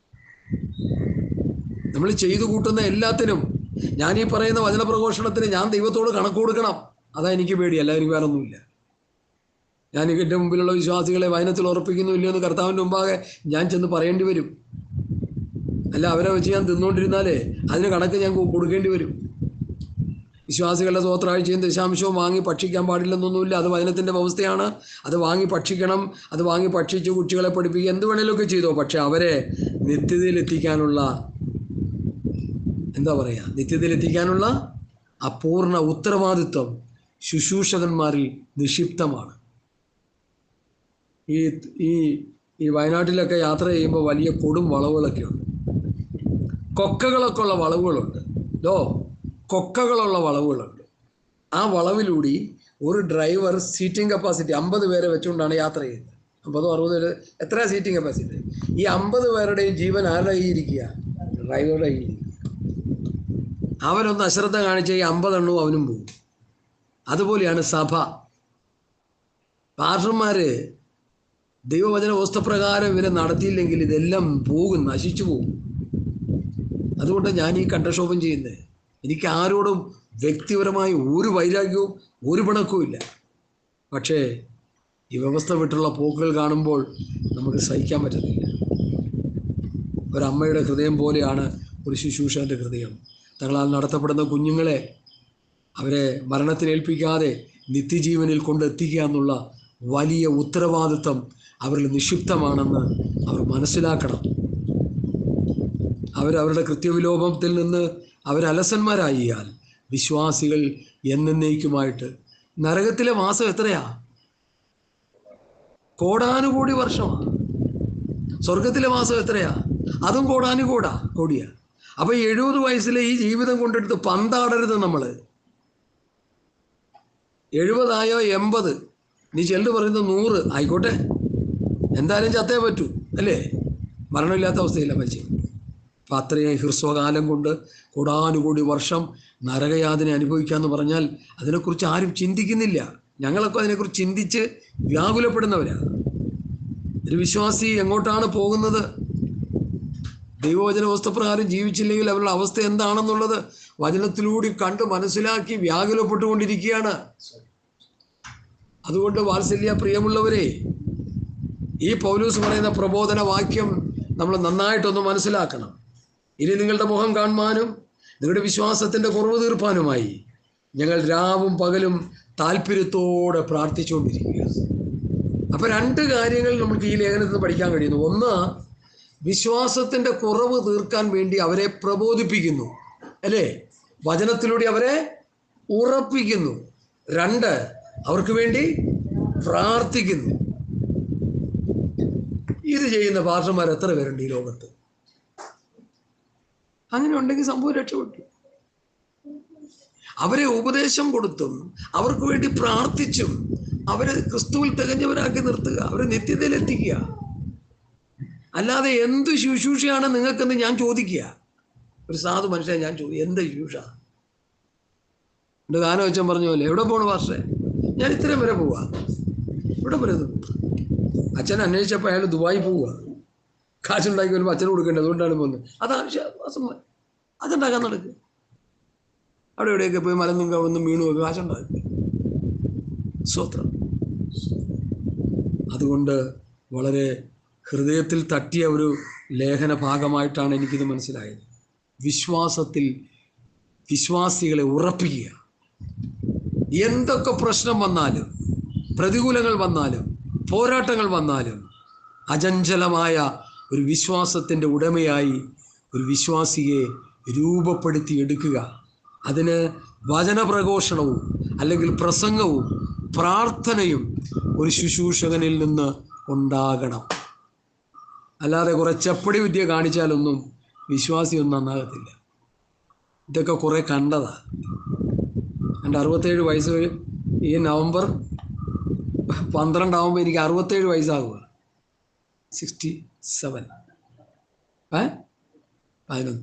നമ്മൾ ചെയ്തു കൂട്ടുന്ന എല്ലാത്തിനും, ഞാൻ ഈ പറയുന്ന വചനപ്രഘോഷണത്തിന് ഞാൻ ദൈവത്തോട് കണക്ക് കൊടുക്കണം. അതാ എനിക്ക് പേടി, അല്ല എനിക്ക് വേറെ ഒന്നുമില്ല. ഞാൻ എൻ്റെ മുമ്പിലുള്ള വിശ്വാസികളെ വചനത്തിൽ ഉറപ്പിക്കുന്നു ഇല്ലയോ എന്ന് കർത്താവിൻ്റെ മുമ്പാകെ ഞാൻ ചെന്ന് പറയേണ്ടി വരും. അല്ല അവരെ വെച്ച് ഞാൻ തിന്നുകൊണ്ടിരുന്നാലേ അതിന് കണക്ക് ഞാൻ കൊടുക്കേണ്ടി വരും. വിശ്വാസികളുടെ സ്വോത്രാഴ്ചയും ദശാംശവും വാങ്ങി ഭക്ഷിക്കാൻ പാടില്ലെന്നൊന്നുമില്ല. അത് വചനത്തിൻ്റെ വ്യവസ്ഥയാണ്. അത് വാങ്ങി ഭക്ഷിക്കണം. അത് വാങ്ങി ഭക്ഷിച്ച് കുട്ടികളെ പഠിപ്പിക്കുക, എന്ത് വേണേലൊക്കെ ചെയ്തോ. പക്ഷെ അവരെ നിത്യതയിലെത്തിക്കാനുള്ള നിത്യതയിലെത്തിക്കാനുള്ള അപൂർണ ഉത്തരവാദിത്വം ശുശ്രൂഷകന്മാരിൽ നിക്ഷിപ്തമാണ്. ഈ വയനാട്ടിലൊക്കെ യാത്ര ചെയ്യുമ്പോൾ വലിയ കൊടും വളവുകളൊക്കെ ഉണ്ട്. കൊക്കകളൊക്കെ ഉള്ള വളവുകളുണ്ട്. കൊക്കകളുള്ള വളവുകളുണ്ട്. ആ വളവിലൂടെ ഒരു ഡ്രൈവർ സീറ്റിംഗ് കപ്പാസിറ്റി 50 പേരെ വെച്ചുകൊണ്ടാണ് യാത്ര ചെയ്യുന്നത്. 50-60 പേര് എത്ര സീറ്റിംഗ് കപ്പാസിറ്റി? ഈ 50 പേരുടെയും ജീവൻ ആരുടെ കയ്യിരിക്കുക? ഡ്രൈവറുടെ കയ്യിരിക്കുക. അവനൊന്ന് അശ്രദ്ധ കാണിച്ച ഈ 50 എണ്ണവും അവനും പോകും. അതുപോലെയാണ് സഭ. പാസ്റ്റർമാര് ദൈവവചന വ്യവസ്ഥപ്രകാരം ഇവരെ നടത്തിയില്ലെങ്കിൽ ഇതെല്ലാം പോകും, നശിച്ചു പോകും. അതുകൊണ്ട് ഞാൻ ഈ കണ്ടക്ഷോഭം ചെയ്യുന്നത്. എനിക്ക് ആരോടും വ്യക്തിപരമായി ഒരു വൈരാഗ്യവും ഒരു പിണക്കവും ഇല്ല. പക്ഷേ ഈ വ്യവസ്ഥ വിട്ടുള്ള പോക്കുകൾ കാണുമ്പോൾ നമുക്ക് സഹിക്കാൻ പറ്റുന്നില്ല. ഒരമ്മയുടെ ഹൃദയം പോലെയാണ് ഒരു ശുശ്രൂഷകൻ്റെ ഹൃദയം. തങ്ങളാൽ നടത്തപ്പെടുന്ന കുഞ്ഞുങ്ങളെ അവരെ മരണത്തിനേൽപ്പിക്കാതെ നിത്യജീവനിൽ കൊണ്ടെത്തിക്കുക എന്നുള്ള വലിയ ഉത്തരവാദിത്വം അവരിൽ നിക്ഷിപ്തമാണെന്ന് അവർ മനസ്സിലാക്കണം. അവരവരുടെ കൃത്യവിലോപത്തിൽ നിന്ന് അവരലസന്മാരായിയാൽ വിശ്വാസികൾ എന്നേക്കുമായിട്ട് നരകത്തിലെ മാസം എത്രയാ? കോടാനുകോടി വർഷമാണ്. സ്വർഗത്തിലെ മാസം എത്രയാ? അതും കോടിയാ. അപ്പൊ 70 വയസ്സിലെ ഈ ജീവിതം കൊണ്ടെടുത്ത് പന്താടരുത്. നമ്മൾ 70 ആയോ 80, നീ ചെല്ലു പറയുന്നത് 100 ആയിക്കോട്ടെ, എന്തായാലും ചത്തേ പറ്റൂ, അല്ലേ? മരണമില്ലാത്ത അവസ്ഥയില്ല മരിച്ചു. അപ്പം അത്രയും ഹ്രസ്വകാലം കൊണ്ട് കോടാനുകോടി വർഷം നരകയാതന അനുഭവിക്കാമെന്ന് പറഞ്ഞാൽ അതിനെക്കുറിച്ച് ആരും ചിന്തിക്കുന്നില്ല. ഞങ്ങളൊക്കെ അതിനെക്കുറിച്ച് ചിന്തിച്ച് വ്യാകുലപ്പെടുന്നവരാണ്. ഒരു വിശ്വാസി എങ്ങോട്ടാണ് പോകുന്നത്? ദൈവവചന വ്യവസ്ഥപ്രകാരം ജീവിച്ചില്ലെങ്കിൽ അവരുടെ അവസ്ഥ എന്താണെന്നുള്ളത് വചനത്തിലൂടെ കണ്ട് മനസ്സിലാക്കി വ്യാകുലപ്പെട്ടുകൊണ്ടിരിക്കുകയാണ്. അതുകൊണ്ട് വാത്സല്യ പ്രിയമുള്ളവരെ, ഈ പൗലോസ് പറയുന്ന പ്രബോധന വാക്യം നമ്മൾ നന്നായിട്ടൊന്ന് മനസ്സിലാക്കണം. ഇനി നിങ്ങളുടെ മുഖം കാണുവാനും നിങ്ങളുടെ വിശ്വാസത്തിൻ്റെ കുറവ് തീർപ്പാനുമായി ഞങ്ങൾ രാവും പകലും താല്പര്യത്തോടെ പ്രാർത്ഥിച്ചുകൊണ്ടിരിക്കുക. അപ്പം 2 കാര്യങ്ങൾ നമുക്ക് ഈ ലേഖനത്തിൽ നിന്ന് പഠിക്കാൻ കഴിയുന്നു. ഒന്ന്, വിശ്വാസത്തിൻ്റെ കുറവ് തീർക്കാൻ വേണ്ടി അവരെ പ്രബോധിപ്പിക്കുന്നു, അല്ലേ? വചനത്തിലൂടെ അവരെ ഉറപ്പിക്കുന്നു. 2, അവർക്ക് വേണ്ടി പ്രാർത്ഥിക്കുന്നു. ഇത് ചെയ്യുന്ന പാസ്റ്റർമാർ എത്ര പേരുണ്ട് ഈ ലോകത്ത്? അങ്ങനെ ഉണ്ടെങ്കിൽ സംഭവം രക്ഷപ്പെട്ടു. അവരെ ഉപദേശം കൊടുത്തും അവർക്ക് വേണ്ടി പ്രാർത്ഥിച്ചും അവരെ ക്രിസ്തുവിൽ തികഞ്ഞവരാക്കി നിർത്തുക, അവരെ നിത്യതയിലെത്തിക്കുക. അല്ലാതെ എന്ത് ശുശ്രൂഷയാണ് നിങ്ങൾക്കെന്ന് ഞാൻ ചോദിക്കുക. ഒരു സാധു മനുഷ്യനെ ഞാൻ ചോദിക്കും, എന്ത് ശുശ്രൂഷ? എൻ്റെ ഗാനം വെച്ചാൽ പറഞ്ഞ പോലെ, എവിടെ പോണു പാസ്റ്ററെ? ഞാൻ ഇത്രയും വരെ പോവാ. ഇവിടെ വരുന്നു. അച്ഛൻ അന്വേഷിച്ചപ്പോൾ അയാൾ ദുബായി പോവുക. കാശുണ്ടാക്കി വരുമ്പോൾ അച്ഛന് കൊടുക്കേണ്ടത്, അതുകൊണ്ടാണ് പോകുന്നത്. അതാണ് വിശ്വാസം. അതുണ്ടാക്കാൻ നടക്കുക. അവിടെ എവിടെയൊക്കെ പോയി മലന്നും കവന്നും വീണുമൊക്കെ കാശുണ്ടാക്കുക. സ്വത്രം. അതുകൊണ്ട് വളരെ ഹൃദയത്തിൽ തട്ടിയ ഒരു ലേഖന ഭാഗമായിട്ടാണ് എനിക്കിത് മനസ്സിലായത്. വിശ്വാസത്തിൽ വിശ്വാസികളെ ഉറപ്പിക്കുക. എന്തൊക്കെ പ്രശ്നം വന്നാലും, പ്രതികൂലങ്ങൾ വന്നാലും, പോരാട്ടങ്ങൾ വന്നാലും അചഞ്ചലമായ ഒരു വിശ്വാസത്തിൻ്റെ ഉടമയായി ഒരു വിശ്വാസിയെ രൂപപ്പെടുത്തി എടുക്കുക. അതിന് വചനപ്രഘോഷണവും അല്ലെങ്കിൽ പ്രസംഗവും പ്രാർത്ഥനയും ഒരു ശുശ്രൂഷകനിൽ നിന്ന് ഉണ്ടാകണം. അല്ലാതെ കുറെ ചെപ്പടി വിദ്യ കാണിച്ചാലൊന്നും വിശ്വാസിയൊന്നും നന്നാകത്തില്ല. ഇതൊക്കെ കുറെ കണ്ടതാ. എൻ്റെ 67 വയസ്സ് ഈ നവംബർ 12 ആകുമ്പോൾ എനിക്ക് 67 വയസ്സാകുക. 67 11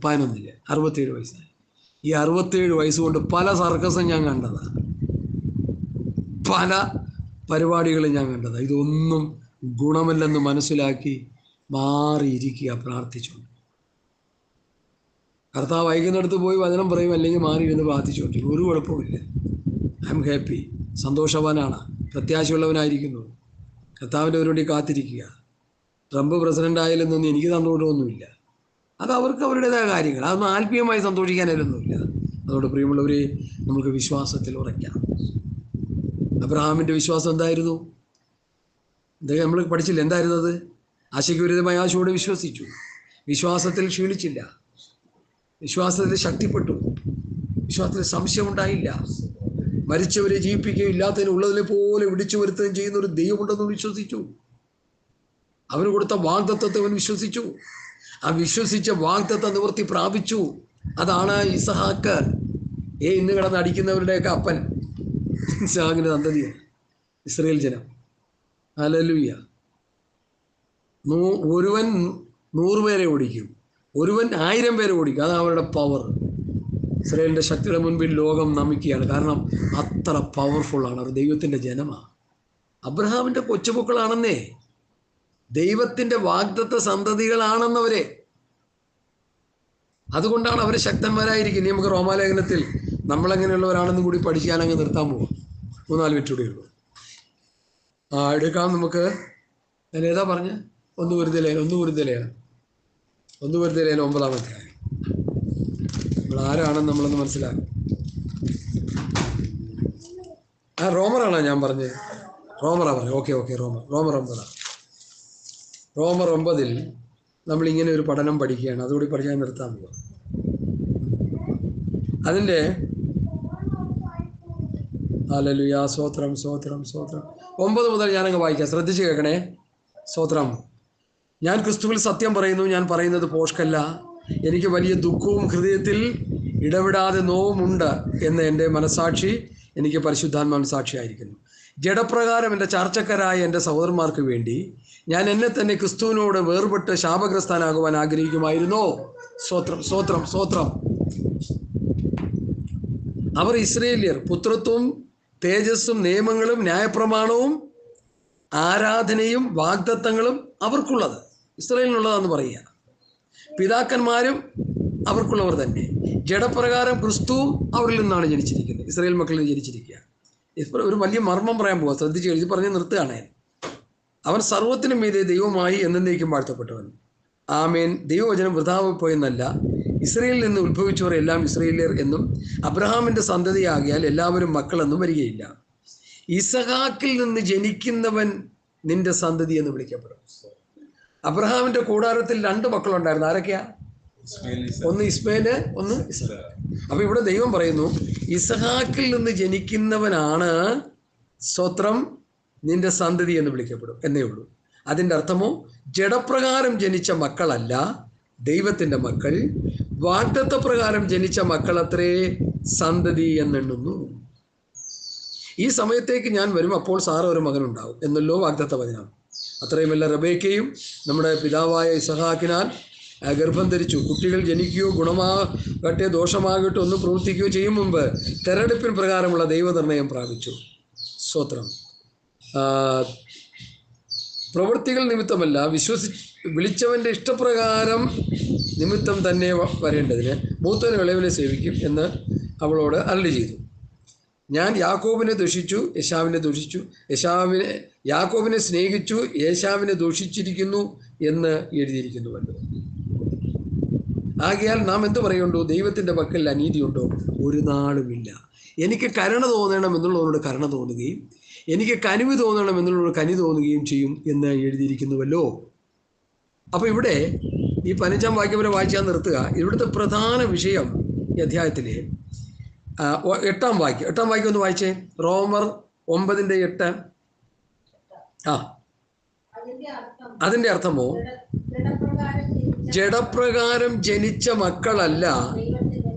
67 വയസ്സായി. ഈ 67 വയസ്സ് കൊണ്ട് പല സർക്കസും ഞാൻ കണ്ടതാണ്. പല പരിപാടികളും ഞാൻ കണ്ടത്. ഇതൊന്നും ഗുണമല്ലെന്ന് മനസ്സിലാക്കി മാറിയിരിക്കുക പ്രാർത്ഥിച്ചുകൊണ്ട്. കർത്താവ് വൈകുന്നിടത്ത് പോയി വചനം പറയും, അല്ലെങ്കിൽ മാറിയിരുന്ന് പ്രാർത്ഥിച്ചുകൊണ്ടിരിക്കും. ഒരു കുഴപ്പമില്ല. ഐ എം ഹാപ്പി, സന്തോഷവാനാണ്, പ്രത്യാശയുള്ളവനായിരിക്കുന്നു. കർത്താവിൻ്റെ ഒരു വേണ്ടി കാത്തിരിക്കുക. ട്രംപ് പ്രസിഡന്റ് ആയാലൊന്നും എനിക്ക് സന്തോഷമൊന്നുമില്ല. അത് അവർക്ക് അവരുടേതായ കാര്യങ്ങൾ, അതൊന്നും ആത്മീയമായി സന്തോഷിക്കാനൊന്നുമില്ല. അതുകൊണ്ട് പ്രിയമുള്ളവരെ, നമുക്ക് വിശ്വാസത്തിൽ ഉറയ്ക്കാം. അബ്രഹാമിൻ്റെ വിശ്വാസം എന്തായിരുന്നു? അദ്ദേഹം നമ്മൾ പഠിച്ചില്ല എന്തായിരുന്നു അത്? ആശയ്ക്ക് വിരുദ്ധമായ ആശയോടെ വിശ്വസിച്ചു, വിശ്വാസത്തിൽ ക്ഷീണിച്ചില്ല, വിശ്വാസത്തിൽ ശക്തിപ്പെട്ടു, വിശ്വാസത്തിൽ സംശയമുണ്ടായില്ല. മരിച്ചവരെ ജീവിപ്പിക്കുകയും ഇല്ലാത്തതിന് ഉള്ളതിനെ പോലെ വിളിച്ചു വരുത്തുകയും ചെയ്യുന്ന ഒരു ദൈവമുണ്ടെന്ന് വിശ്വസിച്ചു. അവന് കൊടുത്ത വാഗ്ദത്തത്തെ അവൻ വിശ്വസിച്ചു. ആ വിശ്വസിച്ച വാഗ്ദത്ത നിവൃത്തി പ്രാപിച്ചു. അതാണ് ഇസഹാക്ക്. ഇന്ന് കിടന്ന് അടിക്കുന്നവരുടെയൊക്കെ അപ്പൻ ഇസഹാക്കിന്റെ സന്തതിയാണ് ഇസ്രായേൽ ജനം. ഹല്ലേലൂയ. ഒരുവൻ 100 പേരെ ഓടിക്കും, ഒരുവൻ 1000 പേരെ ഓടിക്കും. അതാണ് അവരുടെ പവർ. ഇസ്രായേലിന്റെ ശക്തിയുടെ മുൻപിൽ ലോകം നമിക്കുകയാണ്. കാരണം അത്ര പവർഫുള്ളാണ് അവർ. ദൈവത്തിന്റെ ജനമാണ്. അബ്രഹാമിന്റെ കൊച്ചുമക്കളാണെന്നേ, ദൈവത്തിന്റെ വാഗ്ദത്ത സന്തതികളാണെന്നവരെ. അതുകൊണ്ടാണ് അവർ ശക്തന്മാരായിരിക്കുന്നത്. നമുക്ക് റോമാലേഖനത്തിൽ നമ്മളെങ്ങനെയുള്ളവരാണെന്നും കൂടി പഠിക്കാൻ അങ്ങ് നിർത്താൻ പോവാം. 3-4 മിനിറ്റ് കൂടി ഉള്ളൂ. എടുക്കാം നമുക്ക്. ഞാൻ ഏതാ പറഞ്ഞ? 1 കൊരിന്ത്യർ 9-ാമത്തെ. നമ്മൾ ആരാണെന്ന് നമ്മളൊന്ന് മനസ്സിലാക്കും. റോമറാണോ ഞാൻ പറഞ്ഞത്? റോമറാ പറഞ്ഞു. ഓക്കെ റോമർ 9. റോമർ 9 നമ്മളിങ്ങനെ ഒരു പഠനം പഠിക്കുകയാണ്. അതുകൂടി പഠിക്കാൻ നിർത്താൻ പോവാം. അതിൻ്റെ ഹല്ലേലൂയ, സ്തോത്രം 9 മുതൽ ഞാനങ്ങ് വായിക്കാം. ശ്രദ്ധിച്ച് കേൾക്കണേ. സ്തോത്രം. ഞാൻ ക്രിസ്തുവിൽ സത്യം പറയുന്നു, ഞാൻ പറയുന്നത് പോഷ്കല്ല. എനിക്ക് വലിയ ദുഃഖവും ഹൃദയത്തിൽ ഇടവിടാതെ നോവുമുണ്ട് എന്ന് എൻ്റെ മനസാക്ഷി എനിക്ക് പരിശുദ്ധാത്മാവിൻ സാക്ഷിയായിരിക്കുന്നു. ജഡപ്രകാരം എൻ്റെ ചാർച്ചക്കാരായ എൻ്റെ സഹോദരന്മാർക്ക് വേണ്ടി ഞാൻ എന്നെ തന്നെ ക്രിസ്തുവിനോട് വേർപെട്ട് ശാപഗ്രസ്തനാകുവാൻ ആഗ്രഹിക്കുമായിരുന്നു. സ്തോത്രം. അവർ ഇസ്രായേല്യർ. പുത്രത്വവും തേജസ്സും നിയമങ്ങളും ന്യായപ്രമാണവും ആരാധനയും വാഗ്ദത്തങ്ങളും അവർക്കുള്ളത്, ഇസ്രായേലിനുള്ളതാണെന്ന് പറയുക. പിതാക്കന്മാരും അവർക്കുള്ളവർ തന്നെ. ജഡപ്രകാരം ക്രിസ്തുവും അവരിൽ നിന്നാണ് ജനിച്ചിരിക്കുന്നത്, ഇസ്രായേൽ മക്കളിൽ നിന്ന് ജനിച്ചിരിക്കുക. ഒരു വലിയ മർമ്മം പറയാൻ പോവാ, ശ്രദ്ധിച്ച് എഴുതി പറഞ്ഞ് നിർത്തുകയാണ്. അവൻ സർവ്വത്തിനും മീതെ ദൈവമായി എന്നേക്കും വാഴ്ത്തപ്പെട്ടവൻ. ആമേൻ. ദൈവവചനം വൃഥാവ് പോയെന്നല്ല, ഇസ്രായേലിൽ നിന്ന് ഉത്ഭവിച്ചവർ എല്ലാം ഇസ്രായേല്യർ എന്നും അബ്രഹാമിന്റെ സന്തതിയാകിയാൽ എല്ലാവരും മക്കളെന്നും വരികയില്ല. ഇസഹാക്കിൽ നിന്ന് ജനിക്കുന്നവൻ നിന്റെ സന്തതി എന്ന് വിളിക്കപ്പെടും. അബ്രഹാമിന്റെ കൂടാരത്തിൽ 2 മക്കളുണ്ടായിരുന്നു. ആരൊക്കെയാ? ഒന്ന് ഇസ്മേല്, ഒന്ന് ഇസഹാക്ക്. അപ്പൊ ഇവിടെ ദൈവം പറയുന്നു, ഇസഹാക്കിൽ നിന്ന് ജനിക്കുന്നവനാണ് സ്തോത്രം നിന്റെ സന്തതി എന്ന് വിളിക്കപ്പെടും എന്നേ ഉള്ളൂ. അതിൻ്റെ അർത്ഥമോ, ജഡപ്രകാരം ജനിച്ച മക്കളല്ല ദൈവത്തിൻ്റെ മക്കൾ, വാഗ്ദത്ത പ്രകാരം ജനിച്ച മക്കളത്രേ സന്തതി എന്നെണ്ണുന്നു. ഈ സമയത്തേക്ക് ഞാൻ വരും, അപ്പോൾ സാറ ഒരു മകനുണ്ടാവും എന്നല്ലോ വാഗ്ദത്ത വചനം. അത്രയുമല്ല, റബേക്കയും നമ്മുടെ പിതാവായ ഇസഹാക്കിനാൽ ഗർഭം ധരിച്ചു. കുട്ടികൾ ജനിക്കുകയോ ഗുണമാകട്ടെ ദോഷമാകട്ടെ ഒന്നും പ്രവർത്തിക്കുകയോ ചെയ്യും മുമ്പ് തെരഞ്ഞെടുപ്പിൻ പ്രകാരമുള്ള ദൈവനിർണയം പ്രാപിച്ചു. സ്തോത്രം. പ്രവൃത്തികൾ നിമിത്തമല്ല, വിളിച്ചവൻ്റെ ഇഷ്ടപ്രകാരം നിമിത്തം തന്നെ വരേണ്ടതിന് മൂത്തവനെ ഇളയവനെ സേവിക്കും എന്ന് അവളോട് അരുളി ചെയ്തു. ഞാൻ യാക്കോബിനെ ദുഷിച്ചു, യേശാവിനെ ദുഷിച്ചു. യാക്കോബിനെ സ്നേഹിച്ചു, യേശാവിനെ ദുഷിച്ചിരിക്കുന്നു എന്ന് എഴുതിയിരിക്കുന്നുവല്ലോ. ആകയാൽ നാം എന്ത് പറയുണ്ടോ? ദൈവത്തിൻ്റെ പക്കൽ അനീതിയുണ്ടോ? ഒരു നാളുമില്ല. എനിക്ക് കരുണ തോന്നണം എന്നുള്ളവരോട് കരുണ തോന്നുകയും എനിക്ക് കനിവ് തോന്നണം എന്നുള്ളവരോട് കനി തോന്നുകയും ചെയ്യും എന്ന് എഴുതിയിരിക്കുന്നുവല്ലോ. അപ്പോൾ ഇവിടെ ഈ 15-ാം വാക്യം വരെ വായിച്ചാൽ നിർത്തുക. ഇവിടുത്തെ പ്രധാന വിഷയം ഈ അധ്യായത്തിലെ 8-ാം വാക്യം ഒന്ന് വായിച്ചേ. റോമർ 9:8. അതിൻ്റെ അർത്ഥമോ, ജഡപ്രകാരം ജനിച്ച മക്കളല്ല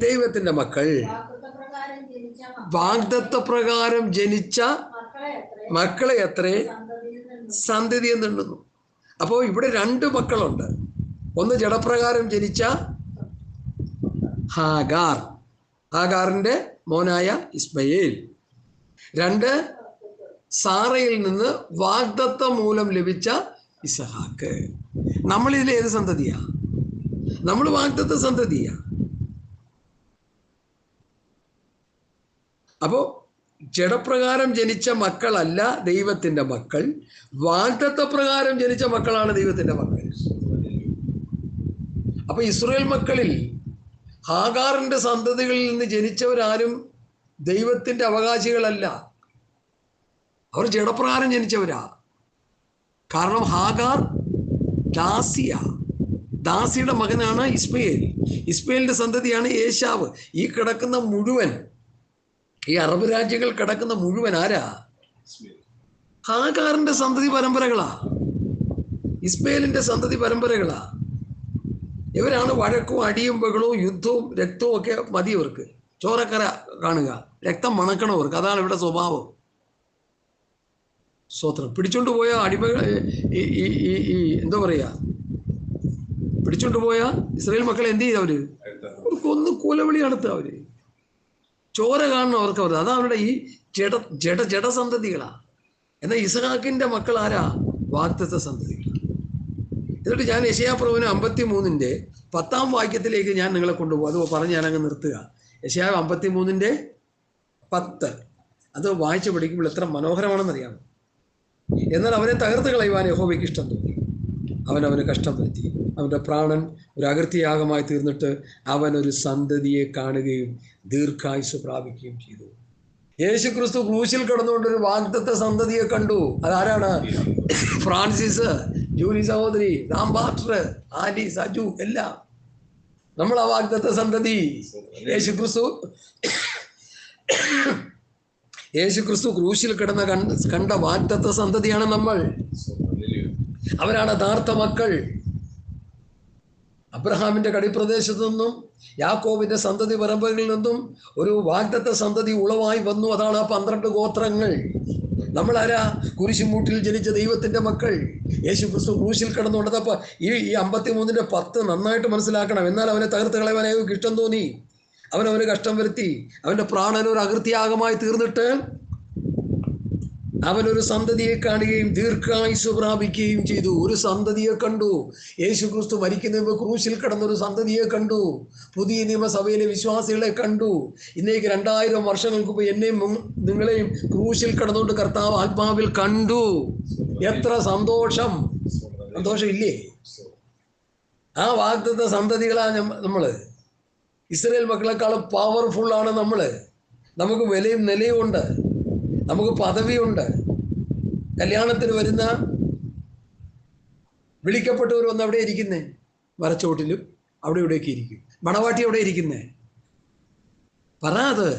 ദൈവത്തിന്റെ മക്കൾ, വാഗ്ദത്ത പ്രകാരം ജനിച്ച മക്കളെ അത്രേ സന്തതി എന്നുണ്ടെന്നു. അപ്പോൾ ഇവിടെ 2 മക്കളുണ്ട്. ഒന്ന് ജഡപ്രകാരം ജനിച്ച ഹാഗാറിന്റെ മോനായ ഇസ്മയേൽ. 2 സാറയിൽ നിന്ന് വാഗ്ദത്തം മൂലം ലഭിച്ച ഇസഹാക്ക്. നമ്മളിതിൽ ഏത് സന്തതിയാ? നമ്മൾ വാഗ്ദത്ത സന്തതിയാ. അപ്പോ ജഡപ്രകാരം ജനിച്ച മക്കളല്ല ദൈവത്തിന്റെ മക്കൾ, വാഗ്ദത്ത പ്രകാരം ജനിച്ച മക്കളാണ് ദൈവത്തിന്റെ മക്കൾ. അപ്പൊ ഇസ്രായേൽ മക്കളിൽ ഹാഗാറിന്റെ സന്തതികളിൽ നിന്ന് ജനിച്ചവരാരും ദൈവത്തിന്റെ അവകാശികളല്ല. അവർ ജഡപ്രകാരം ജനിച്ചവരാ. കാരണം ഹാഗാർ ദാസിയ, ദാസിയുടെ മകനാണ് ഇസ്മയേൽ. ഇസ്മയേലിന്റെ സന്തതിയാണ് ഏശാവ്. ഈ കിടക്കുന്ന മുഴുവൻ, ഈ അറബ് രാജ്യങ്ങൾ കിടക്കുന്ന മുഴുവൻ ആരാ? ഹാഗാറിന്റെ സന്തതി പരമ്പരകളാ, ഇസ്മയേലിന്റെ സന്തതി പരമ്പരകളാ. ഇവരാണ് വഴക്കും അടിയും ബഹളവും യുദ്ധവും രക്തവും ഒക്കെ മതി ഇവർക്ക്. ചോരക്കര കാണുക, രക്തം മണക്കണവർക്ക്, അതാണ് ഇവിടെ സ്വഭാവം. സ്വത്രം പിടിച്ചോണ്ട് പോയ അടിമകൾ, ഈ എന്താ പറയാ, പിടിച്ചോണ്ട് പോയ ഇസ്രായേൽ മക്കളെ എന്ത് ചെയ്ത അവര്? കൊന്ന് കൊലവിളി നടത്തുക അവര്. ചോര കാണണം അവർക്ക്. അതാ അവരുടെ ഈ ജഡസന്തതികളാ. എന്നാൽ ഇസഹാക്കിന്റെ മക്കൾ ആരാ? വാഗ്ദത്ത സന്തതികളാ. എന്നിട്ട് ഞാൻ യെശയ്യാപ്രവചനം 53-10 വാക്യത്തിലേക്ക് ഞാൻ നിങ്ങളെ കൊണ്ടുപോകും. അത് പറഞ്ഞ് ഞാനങ്ങ് നിർത്തുക. യെശയ്യാവ് 53-10 അത് വായിച്ചു പഠിക്കുമ്പോൾ എത്ര മനോഹരമാണെന്നറിയാം. എന്നാൽ അവനെ തകർത്ത് കളയുവാൻ യഹോവയ്ക്ക് ഇഷ്ടം തോന്നി. അവന് കഷ്ടം വരുത്തി. അവൻ്റെ പ്രാണൻ ഒരു അകൃത്യയാഗമായി തീർന്നിട്ട് അവൻ ഒരു സന്തതിയെ കാണുകയും ദീർഘായുസ് പ്രാപിക്കുകയും ചെയ്തു. യേശു ക്രിസ്തു ക്രൂശിൽ കിടന്നുകൊണ്ടൊരു വാഗ്ദത്ത സന്തതിയെ കണ്ടു. അതാരാണ്? ഫ്രാൻസിസ്, ജൂലി സഹോദരി, പാസ്റ്റർ, ആലി, സജു, എല്ലാം നമ്മൾ ആ വാഗ്ദത്ത സന്തതി. യേശു ക്രിസ്തു ക്രൂശിൽ കിടന്ന കണ്ട വാഗ്ദത്ത സന്തതിയാണ് നമ്മൾ. അവരാണ് യഥാർത്ഥ മക്കൾ. അബ്രഹാമിന്റെ കടിപ്രദേശത്തു നിന്നും യാക്കോബിന്റെ സന്തതി പരമ്പരകളിൽ നിന്നും ഒരു വാഗ്ദത്ത സന്തതി ഉളവായി വന്നു. അതാണ് ആ 12 ഗോത്രങ്ങൾ. നമ്മളാരാ? കുരിശുമൂട്ടിൽ ജനിച്ച ദൈവത്തിന്റെ മക്കൾ. യേശു ക്രിസ്തു ക്രൂശിൽ കിടന്നുകൊണ്ടത്. അപ്പൊ ഈ 53-10 നന്നായിട്ട് മനസ്സിലാക്കണം. എന്നാൽ അവനെ തകർത്ത് കളയാൻ അയാൾക്ക് ഇഷ്ടം തോന്നി. അവന് കഷ്ടം വരുത്തി. അവന്റെ പ്രാണൻ ഒരു അകൃത്യയാഗമായി തീർന്നിട്ട് അവനൊരു സന്തതിയെ കാണുകയും ദീർഘായുസ് പ്രാപിക്കുകയും ചെയ്തു. ഒരു സന്തതിയെ കണ്ടു. യേശു ക്രിസ്തു മരിക്കുന്ന ക്രൂശിൽ കിടന്നൊരു സന്തതിയെ കണ്ടു. പുതിയ നിയമസഭയിലെ വിശ്വാസികളെ കണ്ടു. ഇന്നേക്ക് 2000 വർഷങ്ങൾക്ക് മുമ്പ് എന്നെയും നിങ്ങളെയും ക്രൂശിൽ കിടന്നുകൊണ്ട് കർത്താവ് ആത്മാവിൽ കണ്ടു. എത്ര സന്തോഷം! സന്തോഷം ഇല്ലേ? ആ വാഗ്ദത്ത സന്തതികളാണ് നമ്മള്. ഇസ്രായേൽ മക്കളെക്കാളും പവർഫുള്ളാണ് നമ്മള്. നമുക്ക് വിലയും നിലയും ഉണ്ട്, നമുക്ക് പദവിയുണ്ട്. കല്യാണത്തിന് വരുന്ന വിളിക്കപ്പെട്ടവർ വന്ന് അവിടെ ഇരിക്കുന്നേ, മരച്ചോട്ടിലും അവിടെ ഇവിടെയൊക്കെ ഇരിക്കും. മണവാട്ടി അവിടെ ഇരിക്കുന്നേ. അത്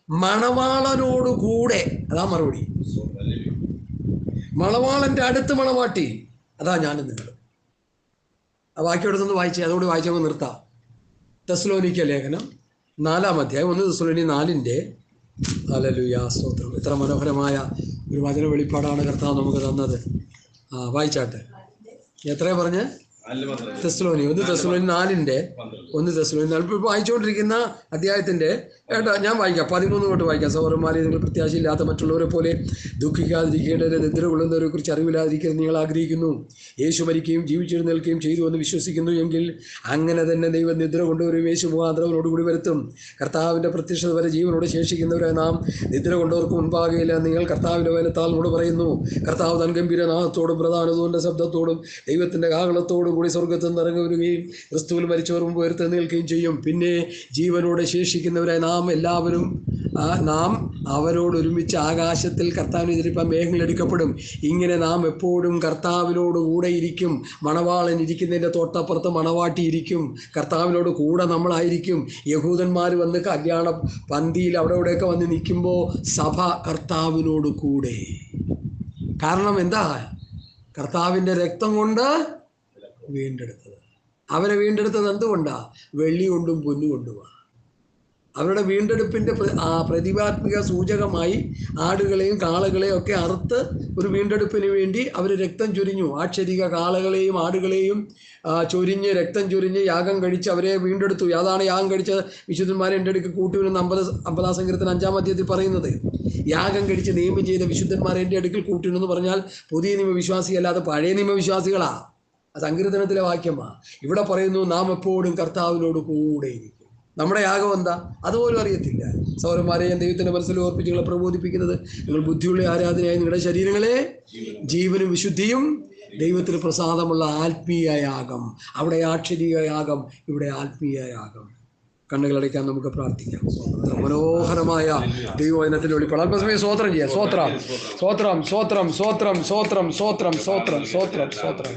മണവാളനോട് കൂടെ, അതാ മറുപടി. മണവാളന്റെ അടുത്ത് മണവാട്ടി, അതാ ഞാനും നിങ്ങൾ. ആ വാക്യം എടുത്തൊന്ന് വായിച്ചേ, അതോട് വായിച്ചപ്പോൾ നിർത്താം. തെസ്സലോനിക്ക ലേഖനം 4-ാം അധ്യായം 1 തെസ്സലോനി 4-ന്റെ ഹല്ലേലൂയ, സ്തോത്രം. എത്ര മനോഹരമായ ഒരു വചന വെളിപ്പാടാണ് കർത്താവ് നമുക്ക് തന്നത്. വായിച്ചാട്ടെ. എത്രയാ പറഞ്ഞ്? തെസ്സലോനി 1 തെസ്സലോനി 4-ന്റെ 1 തെസ്സലോനി 4. ഇപ്പോൾ വായിച്ചുകൊണ്ടിരിക്കുന്ന അധ്യായത്തിന്റെ ഞാൻ വായിക്കാം. 13 തൊട്ട് വായിക്കാം. സഹോദരന്മാരെ, നിങ്ങൾ പ്രത്യാശയില്ലാത്ത മറ്റുള്ളവരെ പോലെ ദുഃഖിക്കാതിരിക്കേണ്ടത്, നിദ്ര കൊള്ളുന്നവരെ കുറിച്ച് അറിവില്ലാതിരിക്കുന്നത് നിങ്ങൾ ആഗ്രഹിക്കുന്നു. യേശു മരിക്കുകയും ജീവിച്ചെഴുന്നേൽക്കുകയും ചെയ്തു എന്ന് വിശ്വസിക്കുന്നു എങ്കിൽ അങ്ങനെ തന്നെ ദൈവം നിദ്ര കൊണ്ടുവരും യേശു മുഖാന്തരവരോടുകൂടി വരുത്തും. കർത്താവിന്റെ പ്രത്യക്ഷത വരെ ജീവനോട് ശേഷിക്കുന്നവരെ നാം നിദ്ര കൊണ്ടവർക്ക് മുൻപാകയില്ല. നിങ്ങൾ കർത്താവിന്റെ വചനത്താലോട് പറയുന്നു. കർത്താവ് തൻ ഗംഭീരനാഥത്തോടും പ്രധാനതോന്റെ ശബ്ദത്തോടും ദൈവത്തിന്റെ കാഹളത്തോടും കൂടി സ്വർഗത്തിൽ നിന്ന് ഇറങ്ങി വരികയും ക്രിസ്തുവിൽ മരിച്ചവർ മുമ്പ് ഉയർത്തെഴുന്നേൽക്കുകയും ചെയ്യും. പിന്നെ ജീവനോടെ ശേഷിക്കുന്നവരായി നാം അവരോട് ഒരുമിച്ച് ആകാശത്തിൽ കർത്താവിനെ എതിരിപ്പാൻ മേഘങ്ങളെടുക്കപ്പെടും. ഇങ്ങനെ നാം എപ്പോഴും കർത്താവിനോട് കൂടെ ഇരിക്കും. മണവാളൻ ഇരിക്കുന്നതിൻ്റെ തൊട്ടപ്പുറത്ത് മണവാട്ടി ഇരിക്കും. കർത്താവിനോട് കൂടെ നമ്മളായിരിക്കും. യഹൂദന്മാർ വന്ന് കല്യാണ പന്തിയിൽ അവിടെ ഇവിടെയൊക്കെ വന്ന് നിൽക്കുമ്പോൾ സഭ കർത്താവിനോട് കൂടെ. കാരണം എന്താ? കർത്താവിൻ്റെ രക്തം കൊണ്ട് വീണ്ടെടുത്തത്. അവരെ വീണ്ടെടുത്തത് എന്തുകൊണ്ടാ? വെള്ളി കൊണ്ടും പൊന്നുകൊണ്ടുമാണ്. അവരുടെ വീണ്ടെടുപ്പിൻ്റെ പ്രതിഭാത്മിക സൂചകമായി ആടുകളെയും കാളകളെയും ഒക്കെ അറുത്ത് ഒരു വീണ്ടെടുപ്പിന് വേണ്ടി അവർ രക്തം ചൊരിഞ്ഞു. ആക്ഷരിക കാളകളെയും ആടുകളെയും ചൊരിഞ്ഞ് രക്തം ചൊരിഞ്ഞ് യാഗം കഴിച്ച് അവരെ വീണ്ടെടുത്തു. അതാണ് യാഗം കഴിച്ച വിശുദ്ധന്മാരെ എൻ്റെ അടുക്ക് കൂട്ടുവിനെന്ന് 50 സങ്കീർത്തനം 5-ാം അധ്യായത്തിൽ പറയുന്നത്. യാഗം കഴിച്ച് നിയമം ചെയ്ത വിശുദ്ധന്മാരെ എൻ്റെ അടുക്കൽ കൂട്ടുവിനെന്ന് പറഞ്ഞാൽ പുതിയ നിയമവിശ്വാസിയല്ലാതെ പഴയ നിയമവിശ്വാസികളാ. സങ്കീർത്തനത്തിലെ വാക്യമാണ്. ഇവിടെ പറയുന്നു നാം എപ്പോഴും കർത്താവിനോട് കൂടെ ഇരിക്കും. നമ്മുടെ യാഗം എന്താ അതുപോലും അറിയത്തില്ല. സൗരന്മാരെ ഞാൻ ദൈവത്തിൻ്റെ മനസ്സിൽ ഓർപ്പിച്ച് നിങ്ങളെ പ്രബോധിപ്പിക്കുന്നത്, നിങ്ങൾ ബുദ്ധിയുള്ള ആരാധനയായി നിങ്ങളുടെ ശരീരങ്ങളെ ജീവനും വിശുദ്ധിയും ദൈവത്തിന് പ്രസാദമുള്ള ആത്മീയ യാഗം. അവിടെ ആക്ഷരിക യാഗം, ഇവിടെ ആത്മീയ യാഗം. കണ്ണുകളടയ്ക്കാൻ നമുക്ക് പ്രാർത്ഥിക്കാം. മനോഹരമായ ദൈവവചനത്തിൻ്റെ വെളിപ്പാട് അല്പസമയം സ്തോത്രം ചെയ്യാം. സ്തോത്രം, സ്തോത്രം, സ്തോത്രം, സ്തോത്രം, സ്തോത്രം, സ്തോത്രം, സ്തോത്രം, സ്തോത്രം, സ്തോത്രം.